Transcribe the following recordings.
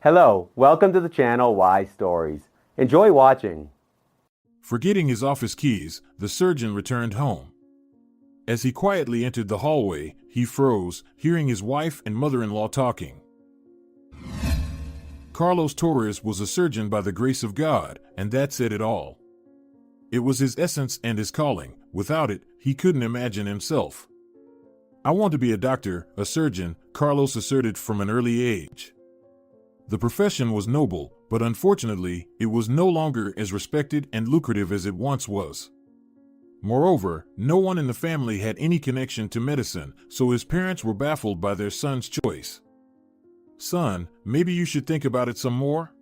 Hello, welcome to the channel Y Stories. Enjoy watching. Forgetting his office keys, the surgeon returned home. As he quietly entered the hallway, he froze, hearing his wife and mother-in-law talking. Carlos Torres was a surgeon by the grace of God, and that said it all. It was his essence and his calling. Without it, he couldn't imagine himself. "I want to be a doctor, a surgeon," Carlos asserted from an early age. The profession was noble, but unfortunately, it was no longer as respected and lucrative as it once was. Moreover, no one in the family had any connection to medicine, so his parents were baffled by their son's choice. "Son, maybe you should think about it some more?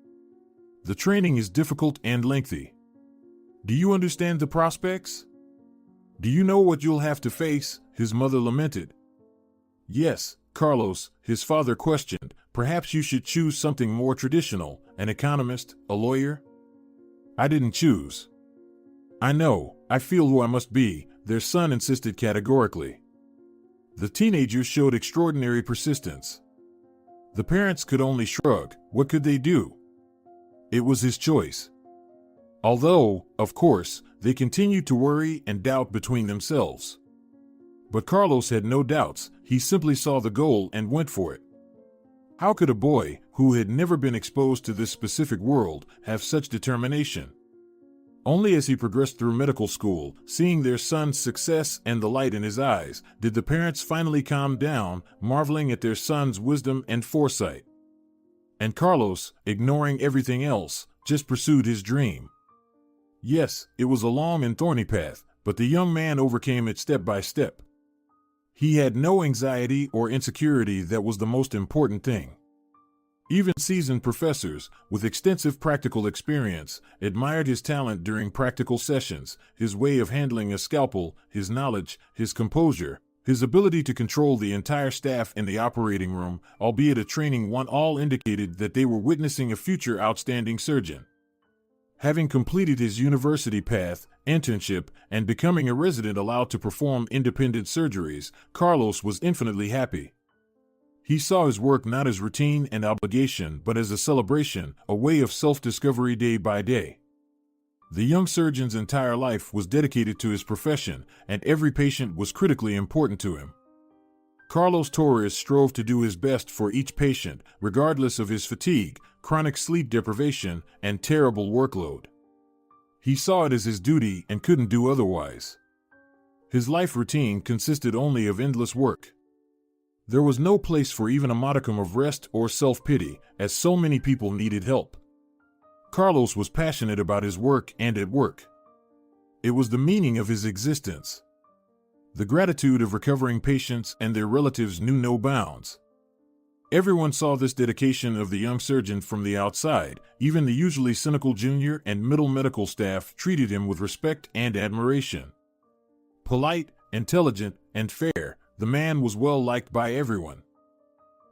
The training is difficult and lengthy. Do you understand the prospects? Do you know what you'll have to face?" his mother lamented. "Yes, Carlos," his father questioned. "Perhaps you should choose something more traditional, an economist, a lawyer?" "I didn't choose. I know, I feel who I must be," their son insisted categorically. The teenager showed extraordinary persistence. The parents could only shrug. What could they do? It was his choice. Although, of course, they continued to worry and doubt between themselves. But Carlos had no doubts. He simply saw the goal and went for it. How could a boy, who had never been exposed to this specific world, have such determination? Only as he progressed through medical school, seeing their son's success and the light in his eyes, did the parents finally calm down, marveling at their son's wisdom and foresight. And Carlos, ignoring everything else, just pursued his dream. Yes, it was a long and thorny path, but the young man overcame it step by step. He had no anxiety or insecurity. That was the most important thing. Even seasoned professors, with extensive practical experience, admired his talent during practical sessions, his way of handling a scalpel, his knowledge, his composure, his ability to control the entire staff in the operating room, albeit a training one. All indicated that they were witnessing a future outstanding surgeon. Having completed his university path, internship, and becoming a resident allowed to perform independent surgeries, Carlos was infinitely happy. He saw his work not as routine and obligation, but as a celebration, a way of self-discovery day by day. The young surgeon's entire life was dedicated to his profession, and every patient was critically important to him. Carlos Torres strove to do his best for each patient, regardless of his fatigue, chronic sleep deprivation, and terrible workload. He saw it as his duty and couldn't do otherwise. His life routine consisted only of endless work. There was no place for even a modicum of rest or self-pity, as so many people needed help. Carlos was passionate about his work and at work. It was the meaning of his existence. The gratitude of recovering patients and their relatives knew no bounds. Everyone saw this dedication of the young surgeon from the outside. Even the usually cynical junior and middle medical staff treated him with respect and admiration. Polite, intelligent, and fair, the man was well liked by everyone.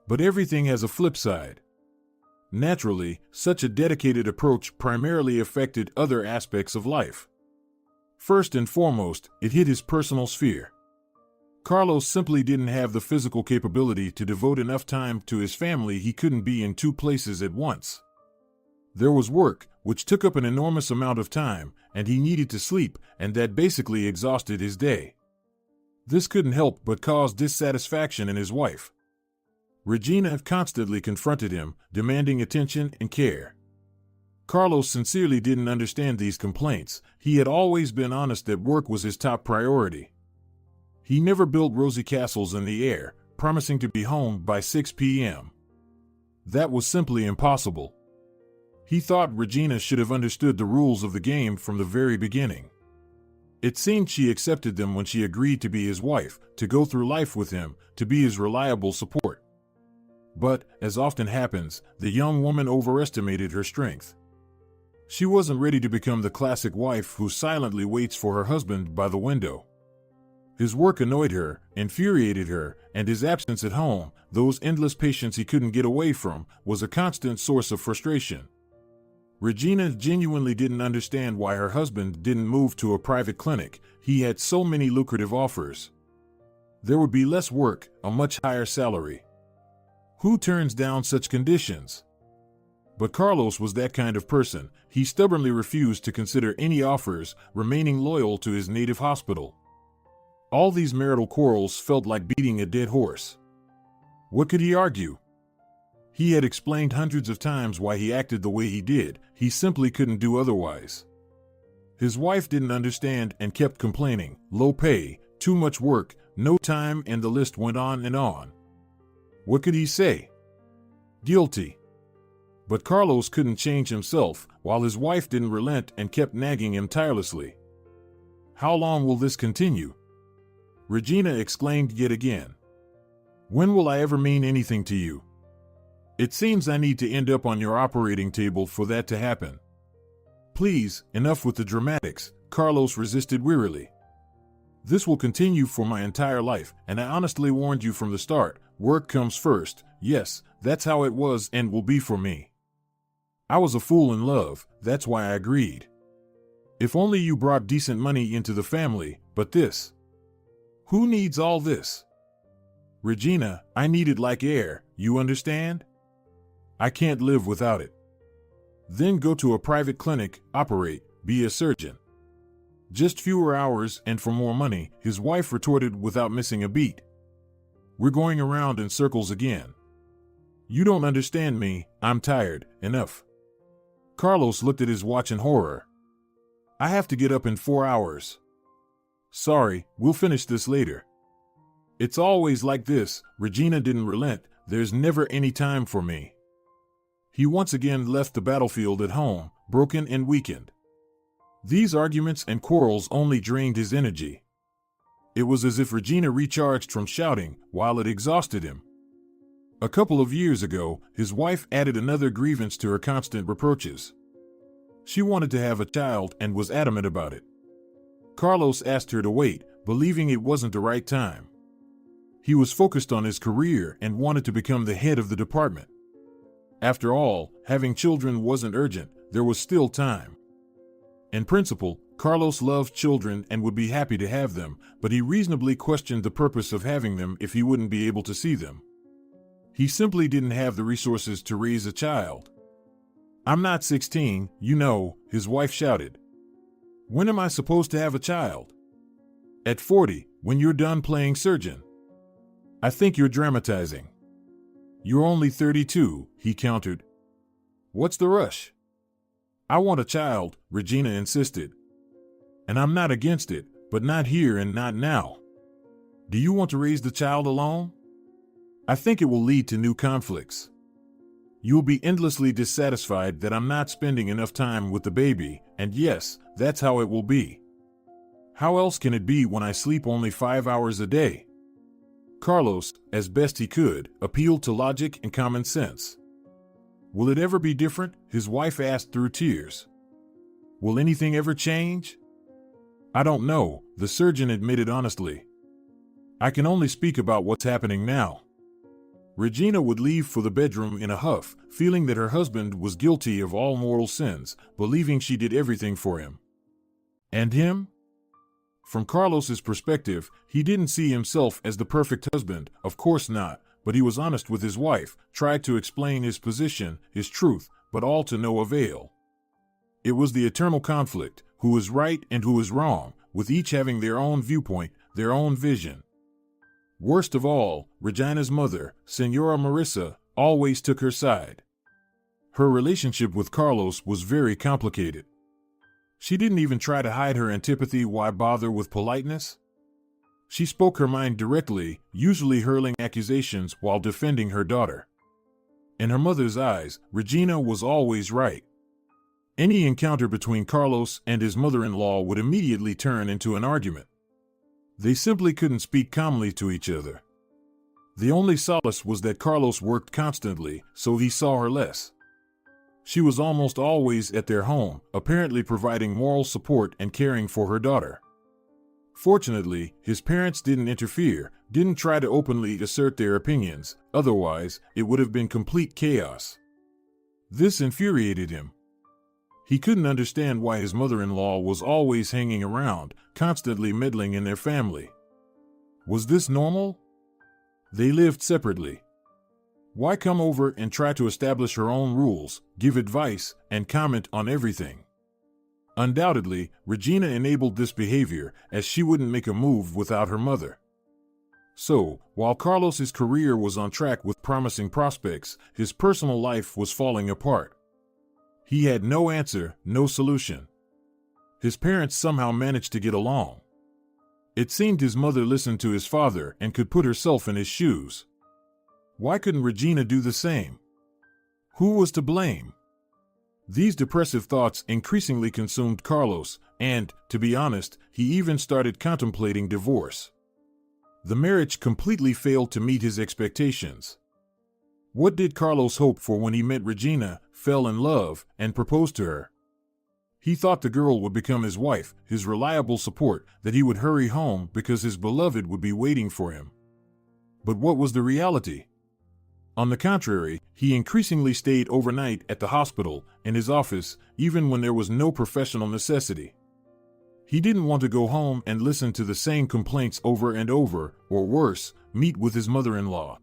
But everything has a flip side. Naturally, such a dedicated approach primarily affected other aspects of life. First and foremost, it hit his personal sphere. Carlos simply didn't have the physical capability to devote enough time to his family. He couldn't be in two places at once. There was work, which took up an enormous amount of time, and he needed to sleep, and that basically exhausted his day. This couldn't help but cause dissatisfaction in his wife. Regina constantly confronted him, demanding attention and care. Carlos sincerely didn't understand these complaints. He had always been honest that work was his top priority. He never built rosy castles in the air, promising to be home by 6 p.m. That was simply impossible. He thought Regina should have understood the rules of the game from the very beginning. It seemed she accepted them when she agreed to be his wife, to go through life with him, to be his reliable support. But, as often happens, the young woman overestimated her strength. She wasn't ready to become the classic wife who silently waits for her husband by the window. His work annoyed her, infuriated her, and his absence at home, those endless patients he couldn't get away from, was a constant source of frustration. Regina genuinely didn't understand why her husband didn't move to a private clinic. He had so many lucrative offers. There would be less work, a much higher salary. Who turns down such conditions? But Carlos was that kind of person. He stubbornly refused to consider any offers, remaining loyal to his native hospital. All these marital quarrels felt like beating a dead horse. What could he argue? He had explained hundreds of times why he acted the way he did. He simply couldn't do otherwise. His wife didn't understand and kept complaining. Low pay, too much work, no time, and the list went on and on. What could he say? Guilty. But Carlos couldn't change himself, while his wife didn't relent and kept nagging him tirelessly. How long will this continue? Regina exclaimed yet again. When will I ever mean anything to you? It seems I need to end up on your operating table for that to happen. Please, enough with the dramatics, Carlos resisted wearily. This will continue for my entire life, and I honestly warned you from the start. Work comes first. Yes, that's how it was and will be for me. I was a fool in love, that's why I agreed. If only you brought decent money into the family, but this. Who needs all this? Regina, I need it like air, you understand? I can't live without it. Then go to a private clinic, operate, be a surgeon. Just fewer hours and for more money, his wife retorted without missing a beat. We're going around in circles again. You don't understand me, I'm tired, enough. Carlos looked at his watch in horror. I have to get up in 4 hours. Sorry, we'll finish this later. It's always like this, Regina didn't relent, there's never any time for me. He once again left the battlefield at home, broken and weakened. These arguments and quarrels only drained his energy. It was as if Regina recharged from shouting, while it exhausted him. A couple of years ago, his wife added another grievance to her constant reproaches. She wanted to have a child and was adamant about it. Carlos asked her to wait, believing it wasn't the right time. He was focused on his career and wanted to become the head of the department. After all, having children wasn't urgent, there was still time. In principle, Carlos loved children and would be happy to have them, but he reasonably questioned the purpose of having them if he wouldn't be able to see them. He simply didn't have the resources to raise a child. I'm not 16, you know, his wife shouted. When am I supposed to have a child? At 40, when you're done playing surgeon. I think you're dramatizing. You're only 32, he countered. What's the rush? I want a child, Regina insisted. And I'm not against it, but not here and not now. Do you want to raise the child alone? I think it will lead to new conflicts. You'll be endlessly dissatisfied that I'm not spending enough time with the baby, and yes, that's how it will be. How else can it be when I sleep only 5 hours a day? Carlos, as best he could, appealed to logic and common sense. Will it ever be different? His wife asked through tears. Will anything ever change? I don't know, the surgeon admitted honestly. I can only speak about what's happening now. Regina would leave for the bedroom in a huff, feeling that her husband was guilty of all mortal sins, believing she did everything for him. And him? From Carlos's perspective, he didn't see himself as the perfect husband, of course not, but he was honest with his wife, tried to explain his position, his truth, but all to no avail. It was the eternal conflict, who was right and who was wrong, with each having their own viewpoint, their own vision. Worst of all, Regina's mother, Senora Marissa, always took her side. Her relationship with Carlos was very complicated. She didn't even try to hide her antipathy. Why bother with politeness? She spoke her mind directly, usually hurling accusations while defending her daughter. In her mother's eyes, Regina was always right. Any encounter between Carlos and his mother-in-law would immediately turn into an argument. They simply couldn't speak calmly to each other. The only solace was that Carlos worked constantly, so he saw her less. She was almost always at their home, apparently providing moral support and caring for her daughter. Fortunately, his parents didn't interfere, didn't try to openly assert their opinions, otherwise, it would have been complete chaos. This infuriated him. He couldn't understand why his mother-in-law was always hanging around, constantly meddling in their family. Was this normal? They lived separately. Why come over and try to establish her own rules, give advice, and comment on everything? Undoubtedly, Regina enabled this behavior, as she wouldn't make a move without her mother. So, while Carlos's career was on track with promising prospects, his personal life was falling apart. He had no answer, no solution. His parents somehow managed to get along. It seemed his mother listened to his father and could put herself in his shoes. Why couldn't Regina do the same? Who was to blame? These depressive thoughts increasingly consumed Carlos, and, to be honest, he even started contemplating divorce. The marriage completely failed to meet his expectations. What did Carlos hope for when he met Regina, fell in love, and proposed to her? He thought the girl would become his wife, his reliable support, that he would hurry home because his beloved would be waiting for him. But what was the reality? On the contrary, he increasingly stayed overnight at the hospital, in his office, even when there was no professional necessity. He didn't want to go home and listen to the same complaints over and over, or worse, meet with his mother-in-law.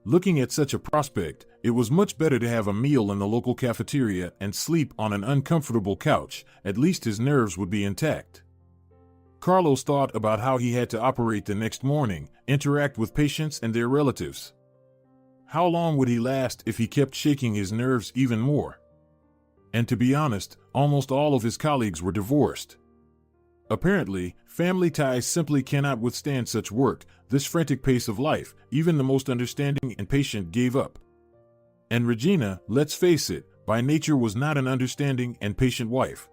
Looking at such a prospect, it was much better to have a meal in the local cafeteria and sleep on an uncomfortable couch. At least his nerves would be intact. Carlos thought about how he had to operate the next morning, interact with patients and their relatives. How long would he last if he kept shaking his nerves even more? And to be honest, almost all of his colleagues were divorced. Apparently, family ties simply cannot withstand such work, this frantic pace of life. Even the most understanding and patient gave up. And Regina, let's face it, by nature was not an understanding and patient wife.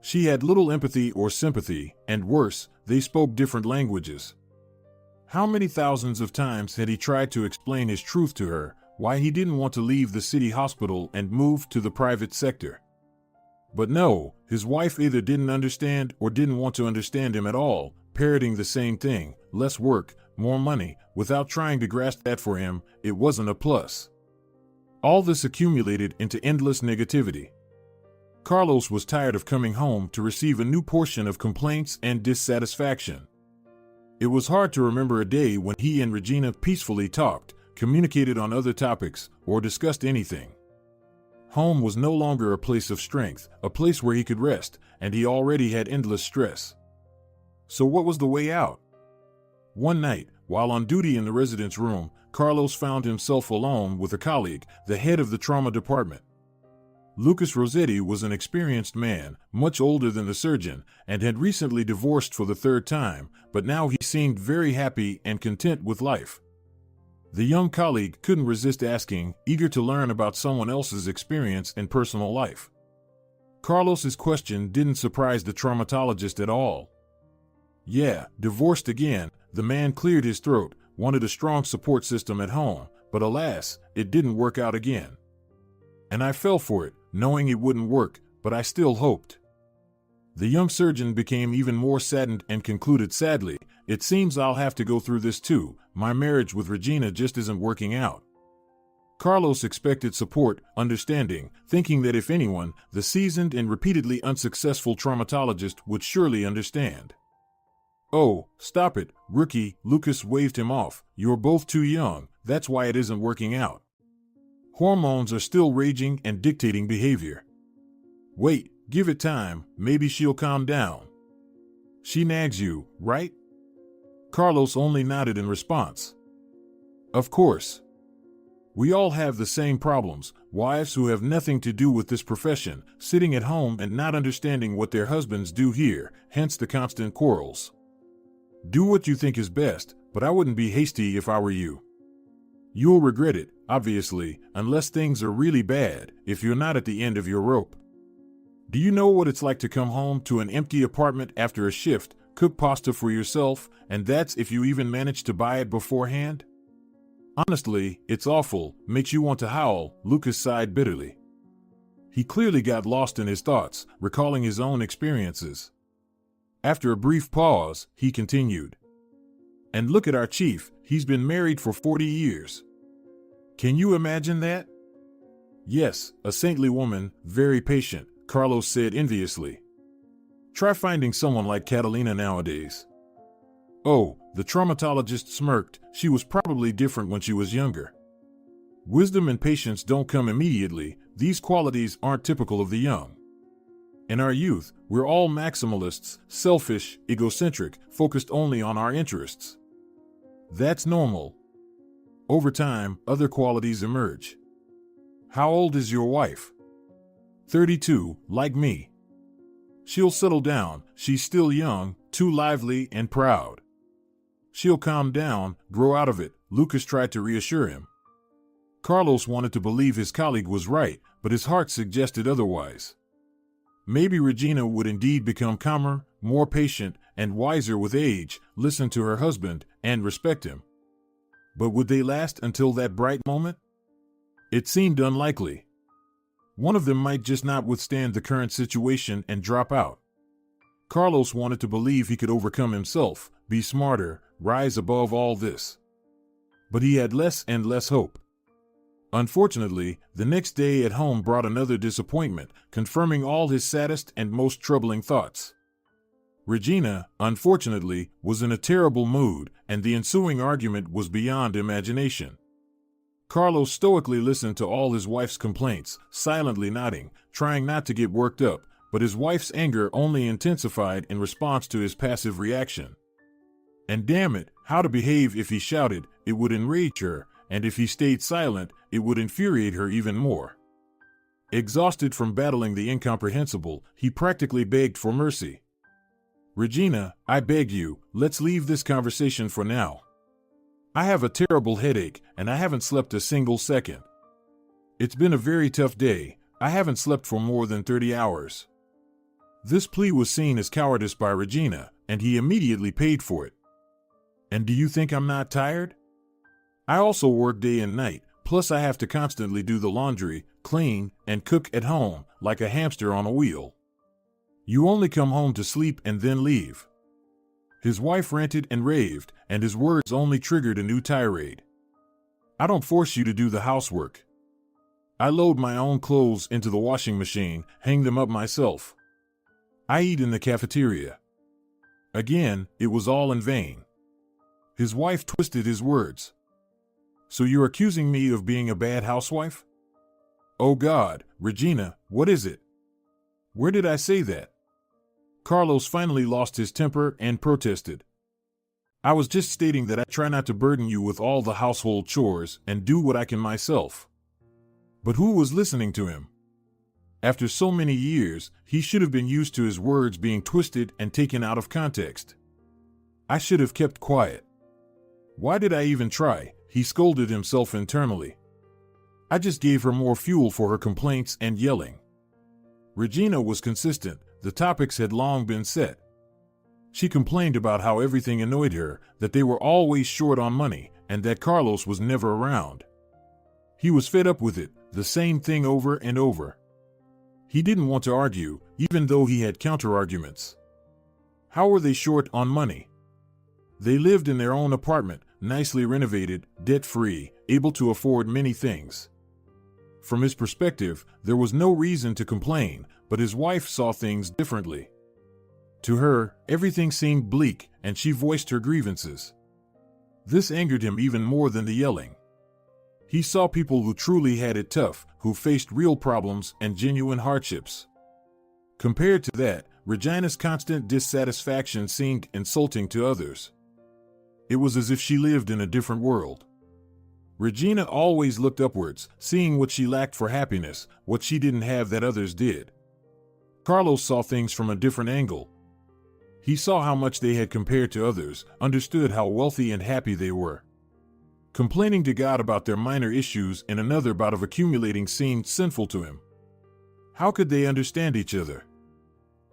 She had little empathy or sympathy, and worse, they spoke different languages. How many thousands of times had he tried to explain his truth to her, why he didn't want to leave the city hospital and move to the private sector? But no, his wife either didn't understand or didn't want to understand him at all, parroting the same thing, less work, more money, without trying to grasp that for him, it wasn't a plus. All this accumulated into endless negativity. Carlos was tired of coming home to receive a new portion of complaints and dissatisfaction. It was hard to remember a day when he and Regina peacefully talked, communicated on other topics, or discussed anything. Home was no longer a place of strength, a place where he could rest, and he already had endless stress. So what was the way out? One night, while on duty in the residence room, Carlos found himself alone with a colleague, the head of the trauma department. Lucas Rossetti was an experienced man, much older than the surgeon, and had recently divorced for the third time, but now he seemed very happy and content with life. The young colleague couldn't resist asking, eager to learn about someone else's experience and personal life. Carlos's question didn't surprise the traumatologist at all. Yeah, divorced again, the man cleared his throat, wanted a strong support system at home, but alas, it didn't work out again. And I fell for it, knowing it wouldn't work, but I still hoped. The young surgeon became even more saddened and concluded sadly, "It seems I'll have to go through this too. My marriage with Regina just isn't working out." Carlos expected support, understanding, thinking that if anyone, the seasoned and repeatedly unsuccessful traumatologist would surely understand. "Oh, stop it, rookie," Lucas waved him off. "You're both too young, that's why it isn't working out. Hormones are still raging and dictating behavior. Wait, give it time, maybe she'll calm down. She nags you, right?" Carlos only nodded in response. Of course. We all have the same problems, wives who have nothing to do with this profession, sitting at home and not understanding what their husbands do here, hence the constant quarrels. Do what you think is best, but I wouldn't be hasty if I were you. You'll regret it, obviously, unless things are really bad, if you're not at the end of your rope. Do you know what it's like to come home to an empty apartment after a shift, cook pasta for yourself, and that's if you even manage to buy it beforehand? Honestly, it's awful, makes you want to howl, Lucas sighed bitterly. He clearly got lost in his thoughts, recalling his own experiences. After a brief pause, he continued. And look at our chief, he's been married for 40 years. Can you imagine that? Yes, a saintly woman, very patient, Carlos said enviously. Try finding someone like Catalina nowadays. Oh, the traumatologist smirked, she was probably different when she was younger. Wisdom and patience don't come immediately. These qualities aren't typical of the young. In our youth, we're all maximalists, selfish, egocentric, focused only on our interests. That's normal. Over time, other qualities emerge. How old is your wife? 32, like me. She'll settle down. She's still young, too lively and proud. She'll calm down, grow out of it, Lucas tried to reassure him. Carlos wanted to believe his colleague was right, but his heart suggested otherwise. Maybe Regina would indeed become calmer, more patient, and wiser with age, listen to her husband, and respect him. But would they last until that bright moment? It seemed unlikely. One of them might just not withstand the current situation and drop out. Carlos wanted to believe he could overcome himself, be smarter, rise above all this. But he had less and less hope. Unfortunately, the next day at home brought another disappointment, confirming all his saddest and most troubling thoughts. Regina, unfortunately, was in a terrible mood, and the ensuing argument was beyond imagination. Carlos stoically listened to all his wife's complaints, silently nodding, trying not to get worked up, but his wife's anger only intensified in response to his passive reaction. And damn it, how to behave if he shouted, it would enrage her, and if he stayed silent, it would infuriate her even more. Exhausted from battling the incomprehensible, he practically begged for mercy. Regina, I beg you, let's leave this conversation for now. I have a terrible headache, and I haven't slept a single second. It's been a very tough day. I haven't slept for more than 30 hours. This plea was seen as cowardice by Regina, and he immediately paid for it. And do you think I'm not tired? I also work day and night, plus I have to constantly do the laundry, clean, and cook at home, like a hamster on a wheel. You only come home to sleep and then leave. His wife ranted and raved, and his words only triggered a new tirade. I don't force you to do the housework. I load my own clothes into the washing machine, hang them up myself. I eat in the cafeteria. Again, it was all in vain. His wife twisted his words. So you're accusing me of being a bad housewife? Oh God, Regina, what is it? Where did I say that? Carlos finally lost his temper and protested. I was just stating that I try not to burden you with all the household chores and do what I can myself. But who was listening to him? After so many years, he should have been used to his words being twisted and taken out of context. I should have kept quiet. Why did I even try? He scolded himself internally. I just gave her more fuel for her complaints and yelling. Regina was consistent. The topics had long been set. She complained about how everything annoyed her, that they were always short on money, and that Carlos was never around. He was fed up with it, the same thing over and over. He didn't want to argue, even though he had counter-arguments. How were they short on money? They lived in their own apartment, nicely renovated, debt-free, able to afford many things. From his perspective, there was no reason to complain, but his wife saw things differently. To her, everything seemed bleak, and she voiced her grievances. This angered him even more than the yelling. He saw people who truly had it tough, who faced real problems and genuine hardships. Compared to that, Regina's constant dissatisfaction seemed insulting to others. It was as if she lived in a different world. Regina always looked upwards, seeing what she lacked for happiness, what she didn't have that others did. Carlos saw things from a different angle. He saw how much they had compared to others, understood how wealthy and happy they were. Complaining to God about their minor issues and another bout of accumulating seemed sinful to him. How could they understand each other?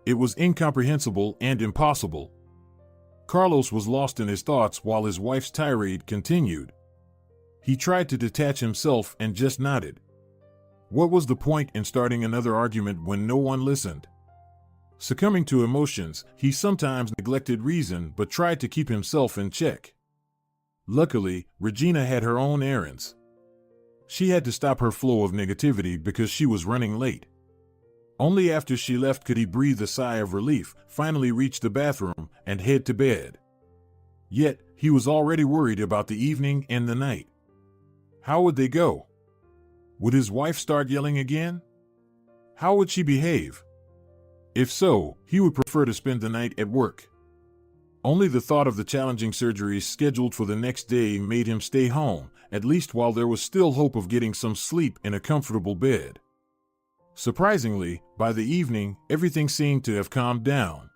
It was incomprehensible and impossible. Carlos was lost in his thoughts while his wife's tirade continued. He tried to detach himself and just nodded. What was the point in starting another argument when no one listened? Succumbing to emotions, he sometimes neglected reason but tried to keep himself in check. Luckily, Regina had her own errands. She had to stop her flow of negativity because she was running late. Only after she left could he breathe a sigh of relief, finally reach the bathroom, and head to bed. Yet, he was already worried about the evening and the night. How would they go? Would his wife start yelling again? How would she behave? If so, he would prefer to spend the night at work. Only the thought of the challenging surgeries scheduled for the next day made him stay home, at least while there was still hope of getting some sleep in a comfortable bed. Surprisingly, by the evening, everything seemed to have calmed down.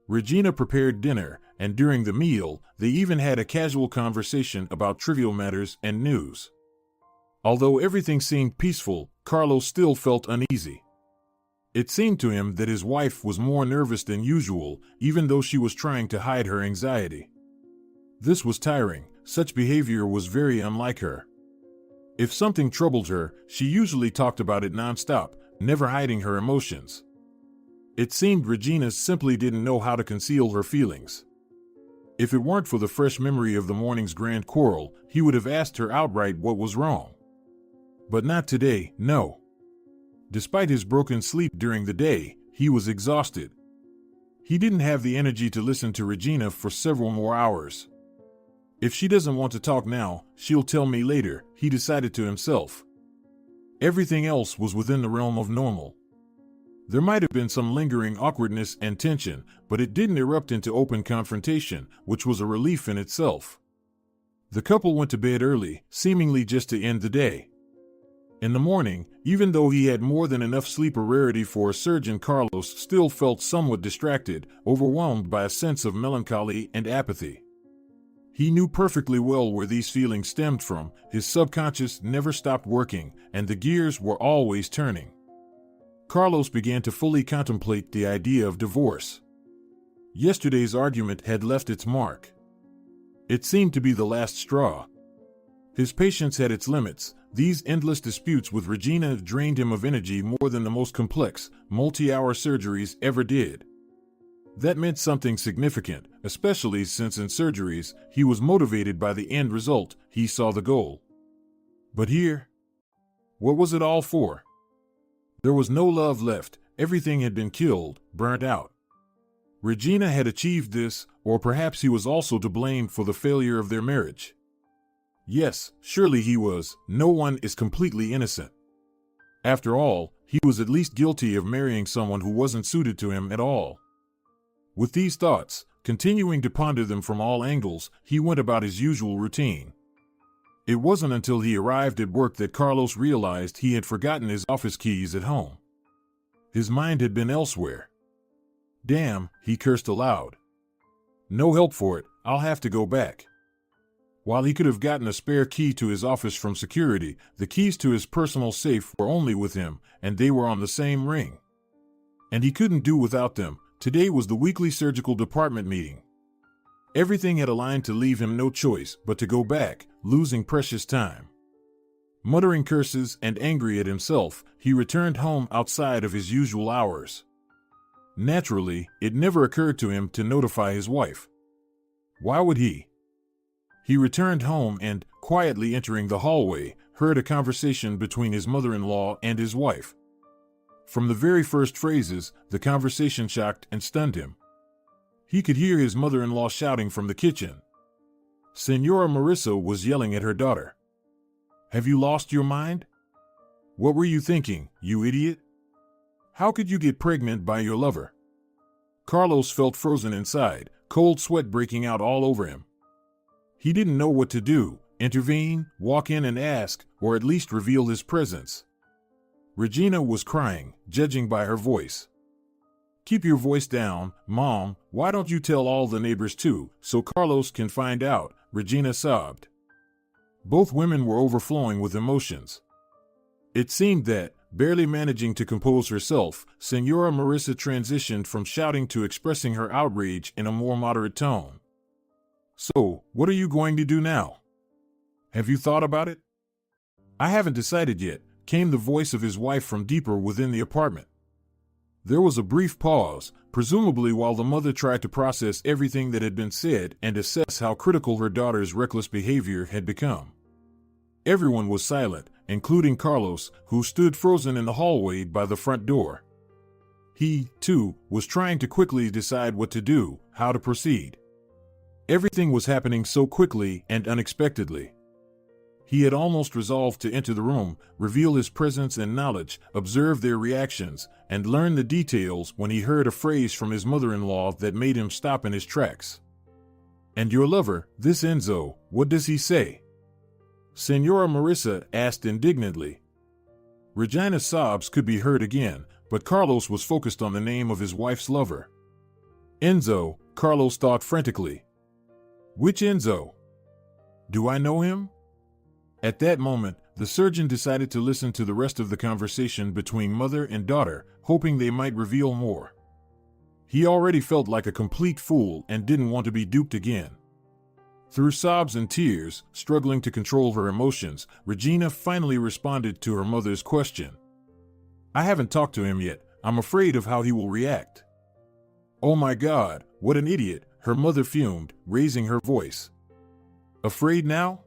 Regina prepared dinner, and during the meal, they even had a casual conversation about trivial matters and news. Although everything seemed peaceful, Carlos still felt uneasy. It seemed to him that his wife was more nervous than usual, even though she was trying to hide her anxiety. This was tiring. Such behavior was very unlike her. If something troubled her, she usually talked about it nonstop, never hiding her emotions. It seemed Regina simply didn't know how to conceal her feelings. If it weren't for the fresh memory of the morning's grand quarrel, he would have asked her outright what was wrong. But not today, no. Despite his broken sleep during the day, he was exhausted. He didn't have the energy to listen to Regina for several more hours. If she doesn't want to talk now, she'll tell me later, he decided to himself. Everything else was within the realm of normal. There might have been some lingering awkwardness and tension, but it didn't erupt into open confrontation, which was a relief in itself. The couple went to bed early, seemingly just to end the day. In the morning, even though he had more than enough sleep, a rarity for a surgeon, Carlos still felt somewhat distracted, overwhelmed by a sense of melancholy and apathy. He knew perfectly well where these feelings stemmed from. His subconscious never stopped working, and the gears were always turning. Carlos began to fully contemplate the idea of divorce. Yesterday's argument had left its mark. It seemed to be the last straw. His patience had its limits. These endless disputes with Regina drained him of energy more than the most complex, multi-hour surgeries ever did. That meant something significant, especially since in surgeries, he was motivated by the end result. He saw the goal. But here, what was it all for? There was no love left. Everything had been killed, burnt out. Regina had achieved this, or perhaps he was also to blame for the failure of their marriage. Yes, surely he was. No one is completely innocent. After all, he was at least guilty of marrying someone who wasn't suited to him at all. With these thoughts, continuing to ponder them from all angles, he went about his usual routine. It wasn't until he arrived at work that Carlos realized he had forgotten his office keys at home. His mind had been elsewhere. Damn, he cursed aloud. No help for it, I'll have to go back. While he could have gotten a spare key to his office from security, the keys to his personal safe were only with him, and they were on the same ring. And he couldn't do without them. Today was the weekly surgical department meeting. Everything had aligned to leave him no choice but to go back, losing precious time. Muttering curses and angry at himself, he returned home outside of his usual hours. Naturally, it never occurred to him to notify his wife. Why would he? He returned home and, quietly entering the hallway, heard a conversation between his mother-in-law and his wife. From the very first phrases, the conversation shocked and stunned him. He could hear his mother-in-law shouting from the kitchen. Senora Marissa was yelling at her daughter. "Have you lost your mind? What were you thinking, you idiot? How could you get pregnant by your lover?" Carlos felt frozen inside, cold sweat breaking out all over him. He didn't know what to do, intervene, walk in and ask, or at least reveal his presence. Regina was crying, judging by her voice. "Keep your voice down, Mom. Why don't you tell all the neighbors too, so Carlos can find out?" Regina sobbed. Both women were overflowing with emotions. It seemed that, barely managing to compose herself, Senora Marissa transitioned from shouting to expressing her outrage in a more moderate tone. "So, what are you going to do now? Have you thought about it?" "I haven't decided yet," came the voice of his wife from deeper within the apartment. There was a brief pause, presumably while the mother tried to process everything that had been said and assess how critical her daughter's reckless behavior had become. Everyone was silent, including Carlos, who stood frozen in the hallway by the front door. He, too, was trying to quickly decide what to do, how to proceed. Everything was happening so quickly and unexpectedly. He had almost resolved to enter the room, reveal his presence and knowledge, observe their reactions, and learn the details when he heard a phrase from his mother-in-law that made him stop in his tracks. "And your lover, this Enzo, what does he say?" Senora Marissa asked indignantly. Regina's sobs could be heard again, but Carlos was focused on the name of his wife's lover. "Enzo," Carlos thought frantically. "Which Enzo? Do I know him?" At that moment, the surgeon decided to listen to the rest of the conversation between mother and daughter, hoping they might reveal more. He already felt like a complete fool and didn't want to be duped again. Through sobs and tears, struggling to control her emotions, Regina finally responded to her mother's question. "I haven't talked to him yet. I'm afraid of how he will react." "Oh my God, what an idiot," her mother fumed, raising her voice. "Afraid now?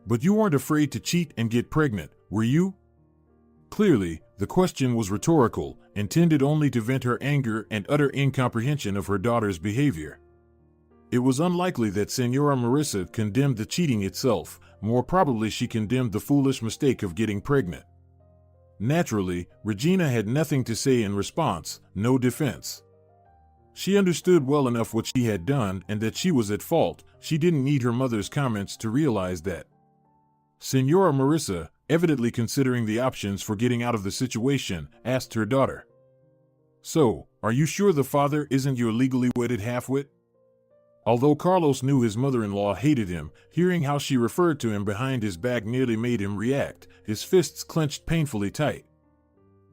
But you weren't afraid to cheat and get pregnant, were you?" Clearly, the question was rhetorical, intended only to vent her anger and utter incomprehension of her daughter's behavior. It was unlikely that Senora Marissa condemned the cheating itself. More probably she condemned the foolish mistake of getting pregnant. Naturally, Regina had nothing to say in response, no defense. She understood well enough what she had done and that she was at fault. She didn't need her mother's comments to realize that. Senora Marissa, evidently considering the options for getting out of the situation, asked her daughter, "So, are you sure the father isn't your legally wedded half-wit?" Although Carlos knew his mother-in-law hated him, hearing how she referred to him behind his back nearly made him react, his fists clenched painfully tight.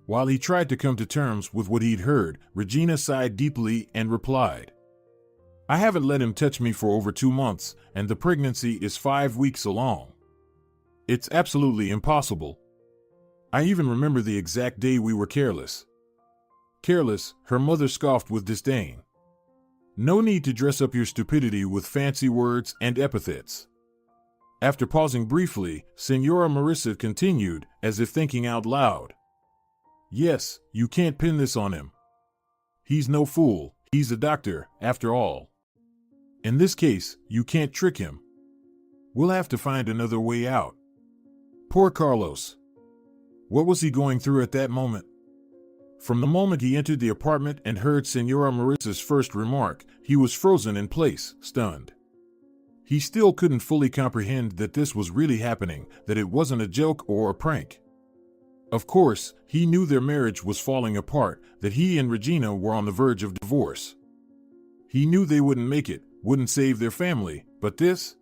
While he tried to come to terms with what he'd heard, Regina sighed deeply and replied, "I haven't let him touch me for over 2 months, and the pregnancy is 5 weeks along. It's absolutely impossible. I even remember the exact day we were careless." "Careless," her mother scoffed with disdain. "No need to dress up your stupidity with fancy words and epithets." After pausing briefly, Senora Marissa continued, as if thinking out loud. "Yes, you can't pin this on him. He's no fool, he's a doctor, after all. In this case, you can't trick him. We'll have to find another way out." Poor Carlos. What was he going through at that moment? From the moment he entered the apartment and heard Senora Marissa's first remark, he was frozen in place, stunned. He still couldn't fully comprehend that this was really happening, that it wasn't a joke or a prank. Of course, he knew their marriage was falling apart, that he and Regina were on the verge of divorce. He knew they wouldn't make it, wouldn't save their family, but this?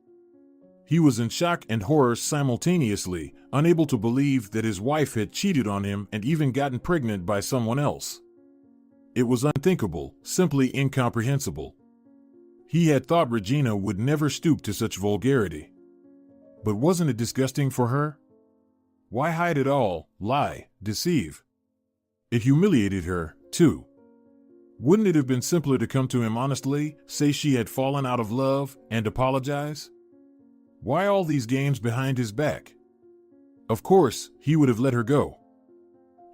He was in shock and horror simultaneously, unable to believe that his wife had cheated on him and even gotten pregnant by someone else. It was unthinkable, simply incomprehensible. He had thought Regina would never stoop to such vulgarity. But wasn't it disgusting for her? Why hide it all, lie, deceive? It humiliated her, too. Wouldn't it have been simpler to come to him honestly, say she had fallen out of love, and apologize? Why all these games behind his back? Of course, he would have let her go.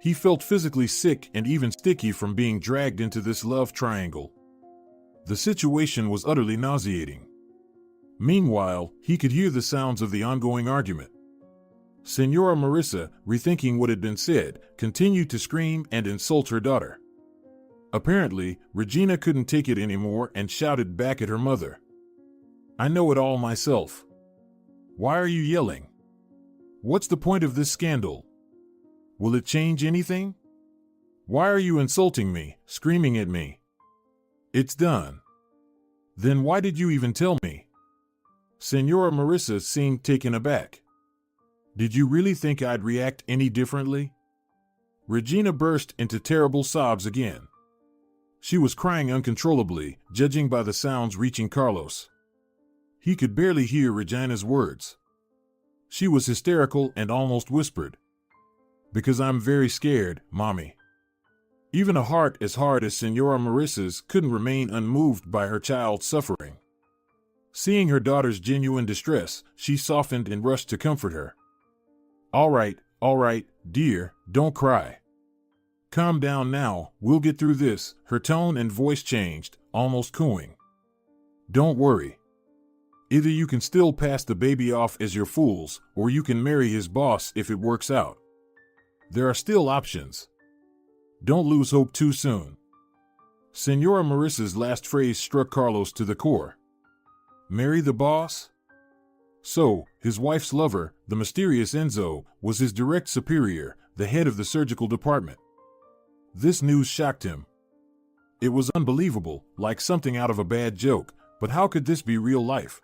He felt physically sick and even sticky from being dragged into this love triangle. The situation was utterly nauseating. Meanwhile, he could hear the sounds of the ongoing argument. Senora Marissa, rethinking what had been said, continued to scream and insult her daughter. Apparently, Regina couldn't take it anymore and shouted back at her mother. "I know it all myself. Why are you yelling? What's the point of this scandal? Will it change anything? Why are you insulting me, screaming at me? It's done. Then why did you even tell me?" Senora Marissa seemed taken aback. "Did you really think I'd react any differently?" Regina burst into terrible sobs again. She was crying uncontrollably, judging by the sounds reaching Carlos. He could barely hear Regina's words. She was hysterical and almost whispered, "Because I'm very scared, Mommy." Even a heart as hard as Senora Marissa's couldn't remain unmoved by her child's suffering. Seeing her daughter's genuine distress, she softened and rushed to comfort her. All right, dear, don't cry. Calm down now, we'll get through this." Her tone and voice changed, almost cooing. "Don't worry. Either you can still pass the baby off as your fools, or you can marry his boss if it works out. There are still options. Don't lose hope too soon. Senora Marissa's last phrase struck Carlos to the core. Marry the boss? So, his wife's lover, the mysterious Enzo, was his direct superior, the head of the surgical department. This news shocked him. It was unbelievable, like something out of a bad joke, but how could this be real life?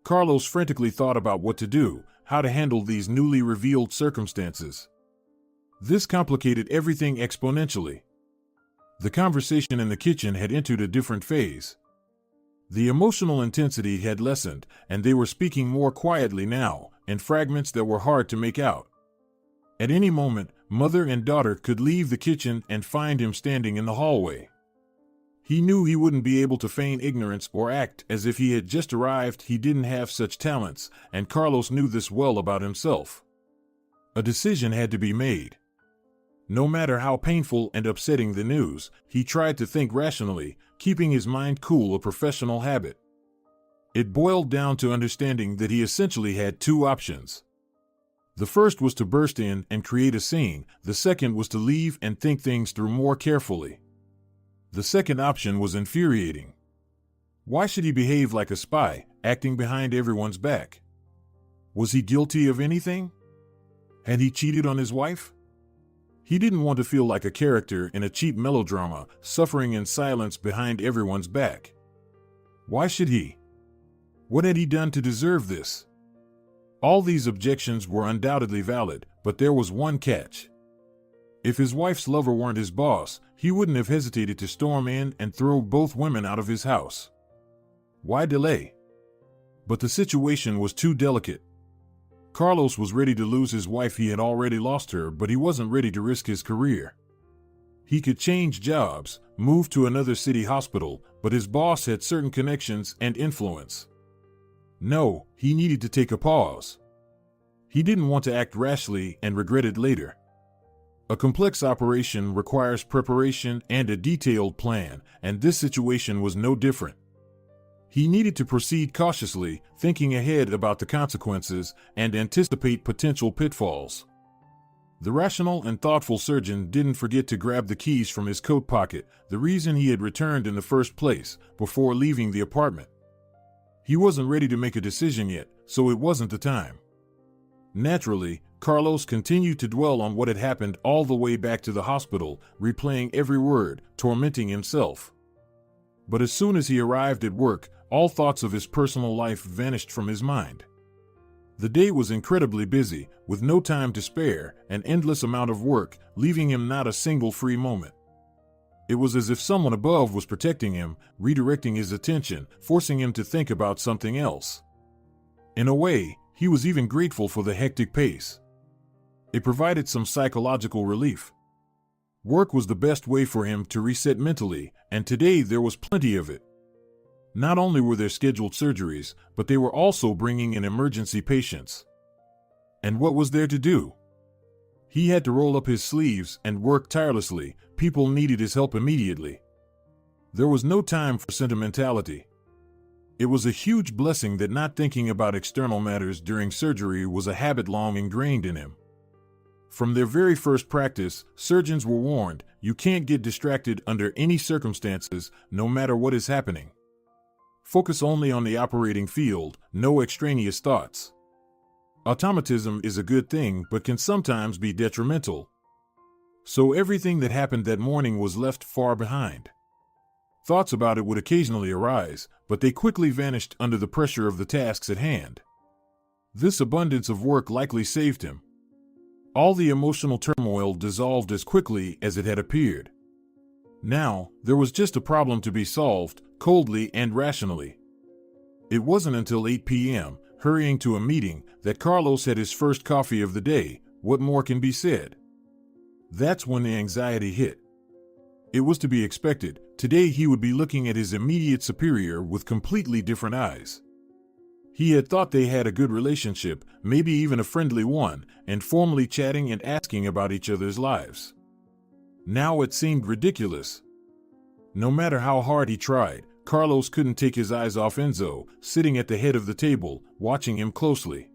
Carlos frantically thought about what to do, how to handle these newly revealed circumstances. This complicated everything exponentially. The conversation in the kitchen had entered a different phase. The emotional intensity had lessened, and they were speaking more quietly now, in fragments that were hard to make out. At any moment, mother and daughter could leave the kitchen and find him standing in the hallway. He knew he wouldn't be able to feign ignorance or act as if he had just arrived. He didn't have such talents, and Carlos knew this well about himself. A decision had to be made. No matter how painful and upsetting the news, he tried to think rationally, keeping his mind cool, a professional habit. It boiled down to understanding that he essentially had two options. The first was to burst in and create a scene, the second was to leave and think things through more carefully. The second option was infuriating. Why should he behave like a spy, acting behind everyone's back? Was he guilty of anything? Had he cheated on his wife? He didn't want to feel like a character in a cheap melodrama, suffering in silence behind everyone's back. Why should he? What had he done to deserve this? All these objections were undoubtedly valid, but there was one catch. If his wife's lover weren't his boss, he wouldn't have hesitated to storm in and throw both women out of his house. Why delay? But the situation was too delicate. Carlos was ready to lose his wife. He had already lost her, but he wasn't ready to risk his career. He could change jobs, move to another city hospital, but his boss had certain connections and influence. No, he needed to take a pause. He didn't want to act rashly and regret it later. A complex operation requires preparation and a detailed plan, and this situation was no different. He needed to proceed cautiously, thinking ahead about the consequences and anticipate potential pitfalls. The rational and thoughtful surgeon didn't forget to grab the keys from his coat pocket, the reason he had returned in the first place, before leaving the apartment. He wasn't ready to make a decision yet, so it wasn't the time. Naturally, Carlos continued to dwell on what had happened all the way back to the hospital, replaying every word, tormenting himself. But as soon as he arrived at work, all thoughts of his personal life vanished from his mind. The day was incredibly busy, with no time to spare, an endless amount of work, leaving him not a single free moment. It was as if someone above was protecting him, redirecting his attention, forcing him to think about something else. In a way, he was even grateful for the hectic pace. It provided some psychological relief. Work was the best way for him to reset mentally, and today there was plenty of it. Not only were there scheduled surgeries, but they were also bringing in emergency patients. And what was there to do? He had to roll up his sleeves and work tirelessly. People needed his help immediately. There was no time for sentimentality. It was a huge blessing that not thinking about external matters during surgery was a habit long ingrained in him. From their very first practice, surgeons were warned, you can't get distracted under any circumstances, no matter what is happening. Focus only on the operating field, no extraneous thoughts. Automatism is a good thing, but can sometimes be detrimental. So everything that happened that morning was left far behind. Thoughts about it would occasionally arise, but they quickly vanished under the pressure of the tasks at hand. This abundance of work likely saved him. All the emotional turmoil dissolved as quickly as it had appeared. Now, there was just a problem to be solved, coldly and rationally. It wasn't until 8 p.m., hurrying to a meeting, that Carlos had his first coffee of the day. What more can be said? That's when the anxiety hit. It was to be expected. Today he would be looking at his immediate superior with completely different eyes. He had thought they had a good relationship, maybe even a friendly one, informally chatting and asking about each other's lives. Now it seemed ridiculous. No matter how hard he tried, Carlos couldn't take his eyes off Enzo, sitting at the head of the table, watching him closely.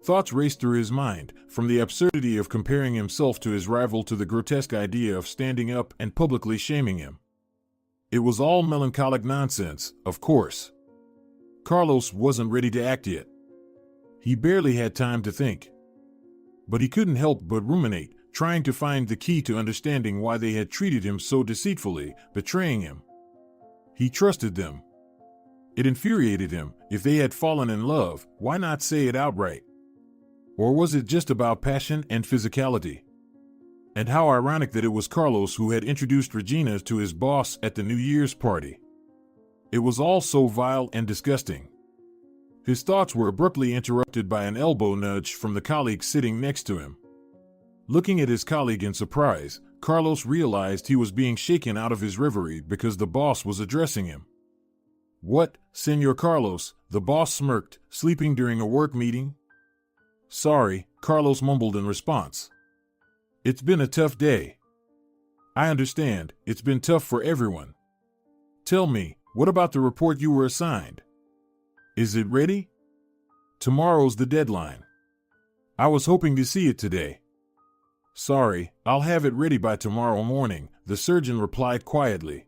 Thoughts raced through his mind, from the absurdity of comparing himself to his rival to the grotesque idea of standing up and publicly shaming him. It was all melancholic nonsense, of course. Carlos wasn't ready to act yet. He barely had time to think. But he couldn't help but ruminate, trying to find the key to understanding why they had treated him so deceitfully, betraying him. He trusted them. It infuriated him. If they had fallen in love, why not say it outright? Or was it just about passion and physicality? And how ironic that it was Carlos who had introduced Regina to his boss at the New Year's party. It was all so vile and disgusting. His thoughts were abruptly interrupted by an elbow nudge from the colleague sitting next to him. Looking at his colleague in surprise, Carlos realized he was being shaken out of his reverie because the boss was addressing him. "What, Senor Carlos?" the boss smirked, "sleeping during a work meeting?" "Sorry," Carlos mumbled in response. "It's been a tough day." "I understand, it's been tough for everyone. Tell me, what about the report you were assigned? Is it ready? Tomorrow's the deadline. I was hoping to see it today." "Sorry, I'll have it ready by tomorrow morning," the surgeon replied quietly.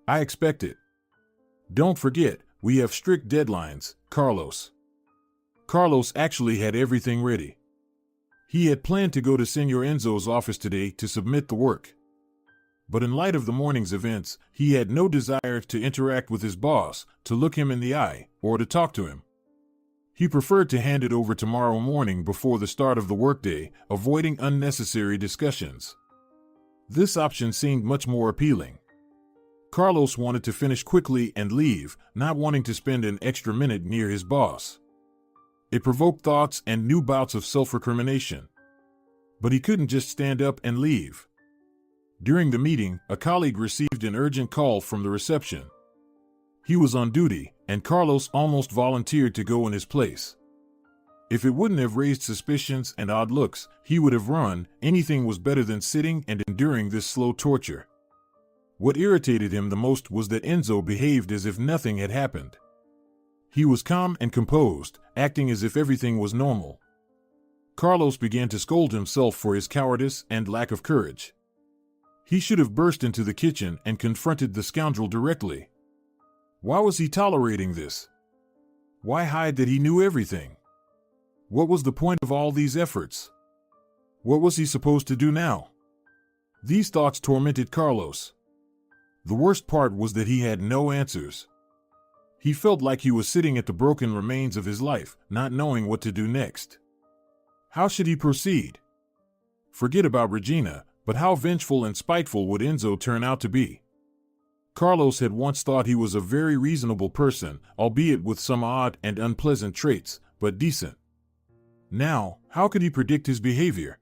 "I expect it. Don't forget, we have strict deadlines, Carlos." Carlos actually had everything ready. He had planned to go to Senor Enzo's office today to submit the work. But in light of the morning's events, he had no desire to interact with his boss, to look him in the eye, or to talk to him. He preferred to hand it over tomorrow morning before the start of the workday, avoiding unnecessary discussions. This option seemed much more appealing. Carlos wanted to finish quickly and leave, not wanting to spend an extra minute near his boss. It provoked thoughts and new bouts of self-recrimination. But he couldn't just stand up and leave. During the meeting, a colleague received an urgent call from the reception. He was on duty, and Carlos almost volunteered to go in his place. If it wouldn't have raised suspicions and odd looks, he would have run. Anything was better than sitting and enduring this slow torture. What irritated him the most was that Enzo behaved as if nothing had happened. He was calm and composed, acting as if everything was normal. Carlos began to scold himself for his cowardice and lack of courage. He should have burst into the kitchen and confronted the scoundrel directly. Why was he tolerating this? Why hide that he knew everything? What was the point of all these efforts? What was he supposed to do now? These thoughts tormented Carlos. The worst part was that he had no answers. He felt like he was sitting at the broken remains of his life, not knowing what to do next. How should he proceed? Forget about Regina, but how vengeful and spiteful would Enzo turn out to be? Carlos had once thought he was a very reasonable person, albeit with some odd and unpleasant traits, but decent. Now, how could he predict his behavior?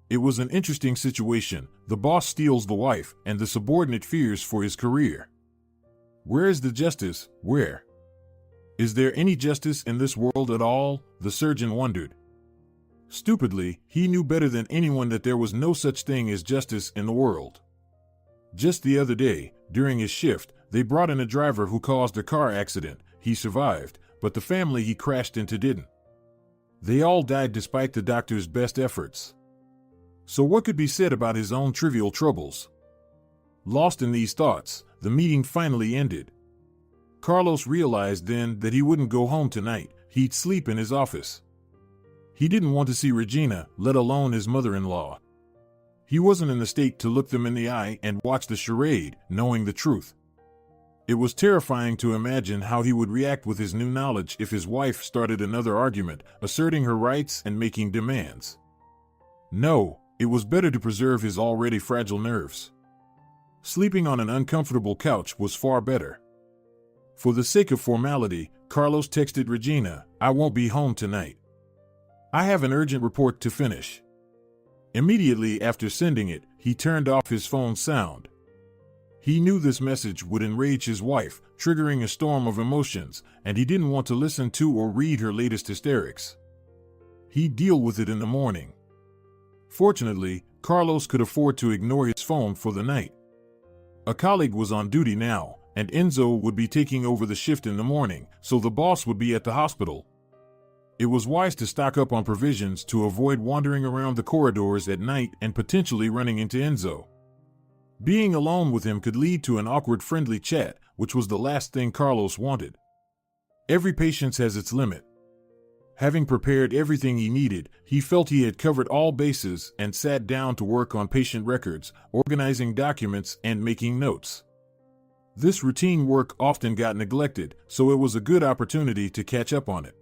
It was an interesting situation. The boss steals the wife, and the subordinate fears for his career. Where is the justice? Where? Is there any justice in this world at all? The surgeon wondered. Stupidly, he knew better than anyone that there was no such thing as justice in the world. Just the other day, during his shift, they brought in a driver who caused a car accident. He survived, but the family he crashed into didn't. They all died despite the doctor's best efforts. So what could be said about his own trivial troubles? Lost in these thoughts, the meeting finally ended. Carlos realized then that he wouldn't go home tonight. He'd sleep in his office. He didn't want to see Regina, let alone his mother-in-law. He wasn't in the state to look them in the eye and watch the charade, knowing the truth. It was terrifying to imagine how he would react with his new knowledge if his wife started another argument, asserting her rights and making demands. No, it was better to preserve his already fragile nerves. Sleeping on an uncomfortable couch was far better. For the sake of formality, Carlos texted Regina, "I won't be home tonight. I have an urgent report to finish." Immediately after sending it, he turned off his phone's sound. He knew this message would enrage his wife, triggering a storm of emotions, and he didn't want to listen to or read her latest hysterics. He'd deal with it in the morning. Fortunately, Carlos could afford to ignore his phone for the night. A colleague was on duty now, and Enzo would be taking over the shift in the morning, so the boss would be at the hospital. It was wise to stock up on provisions to avoid wandering around the corridors at night and potentially running into Enzo. Being alone with him could lead to an awkward friendly chat, which was the last thing Carlos wanted. Every patient has its limit. Having prepared everything he needed, he felt he had covered all bases and sat down to work on patient records, organizing documents, and making notes. This routine work often got neglected, so it was a good opportunity to catch up on it.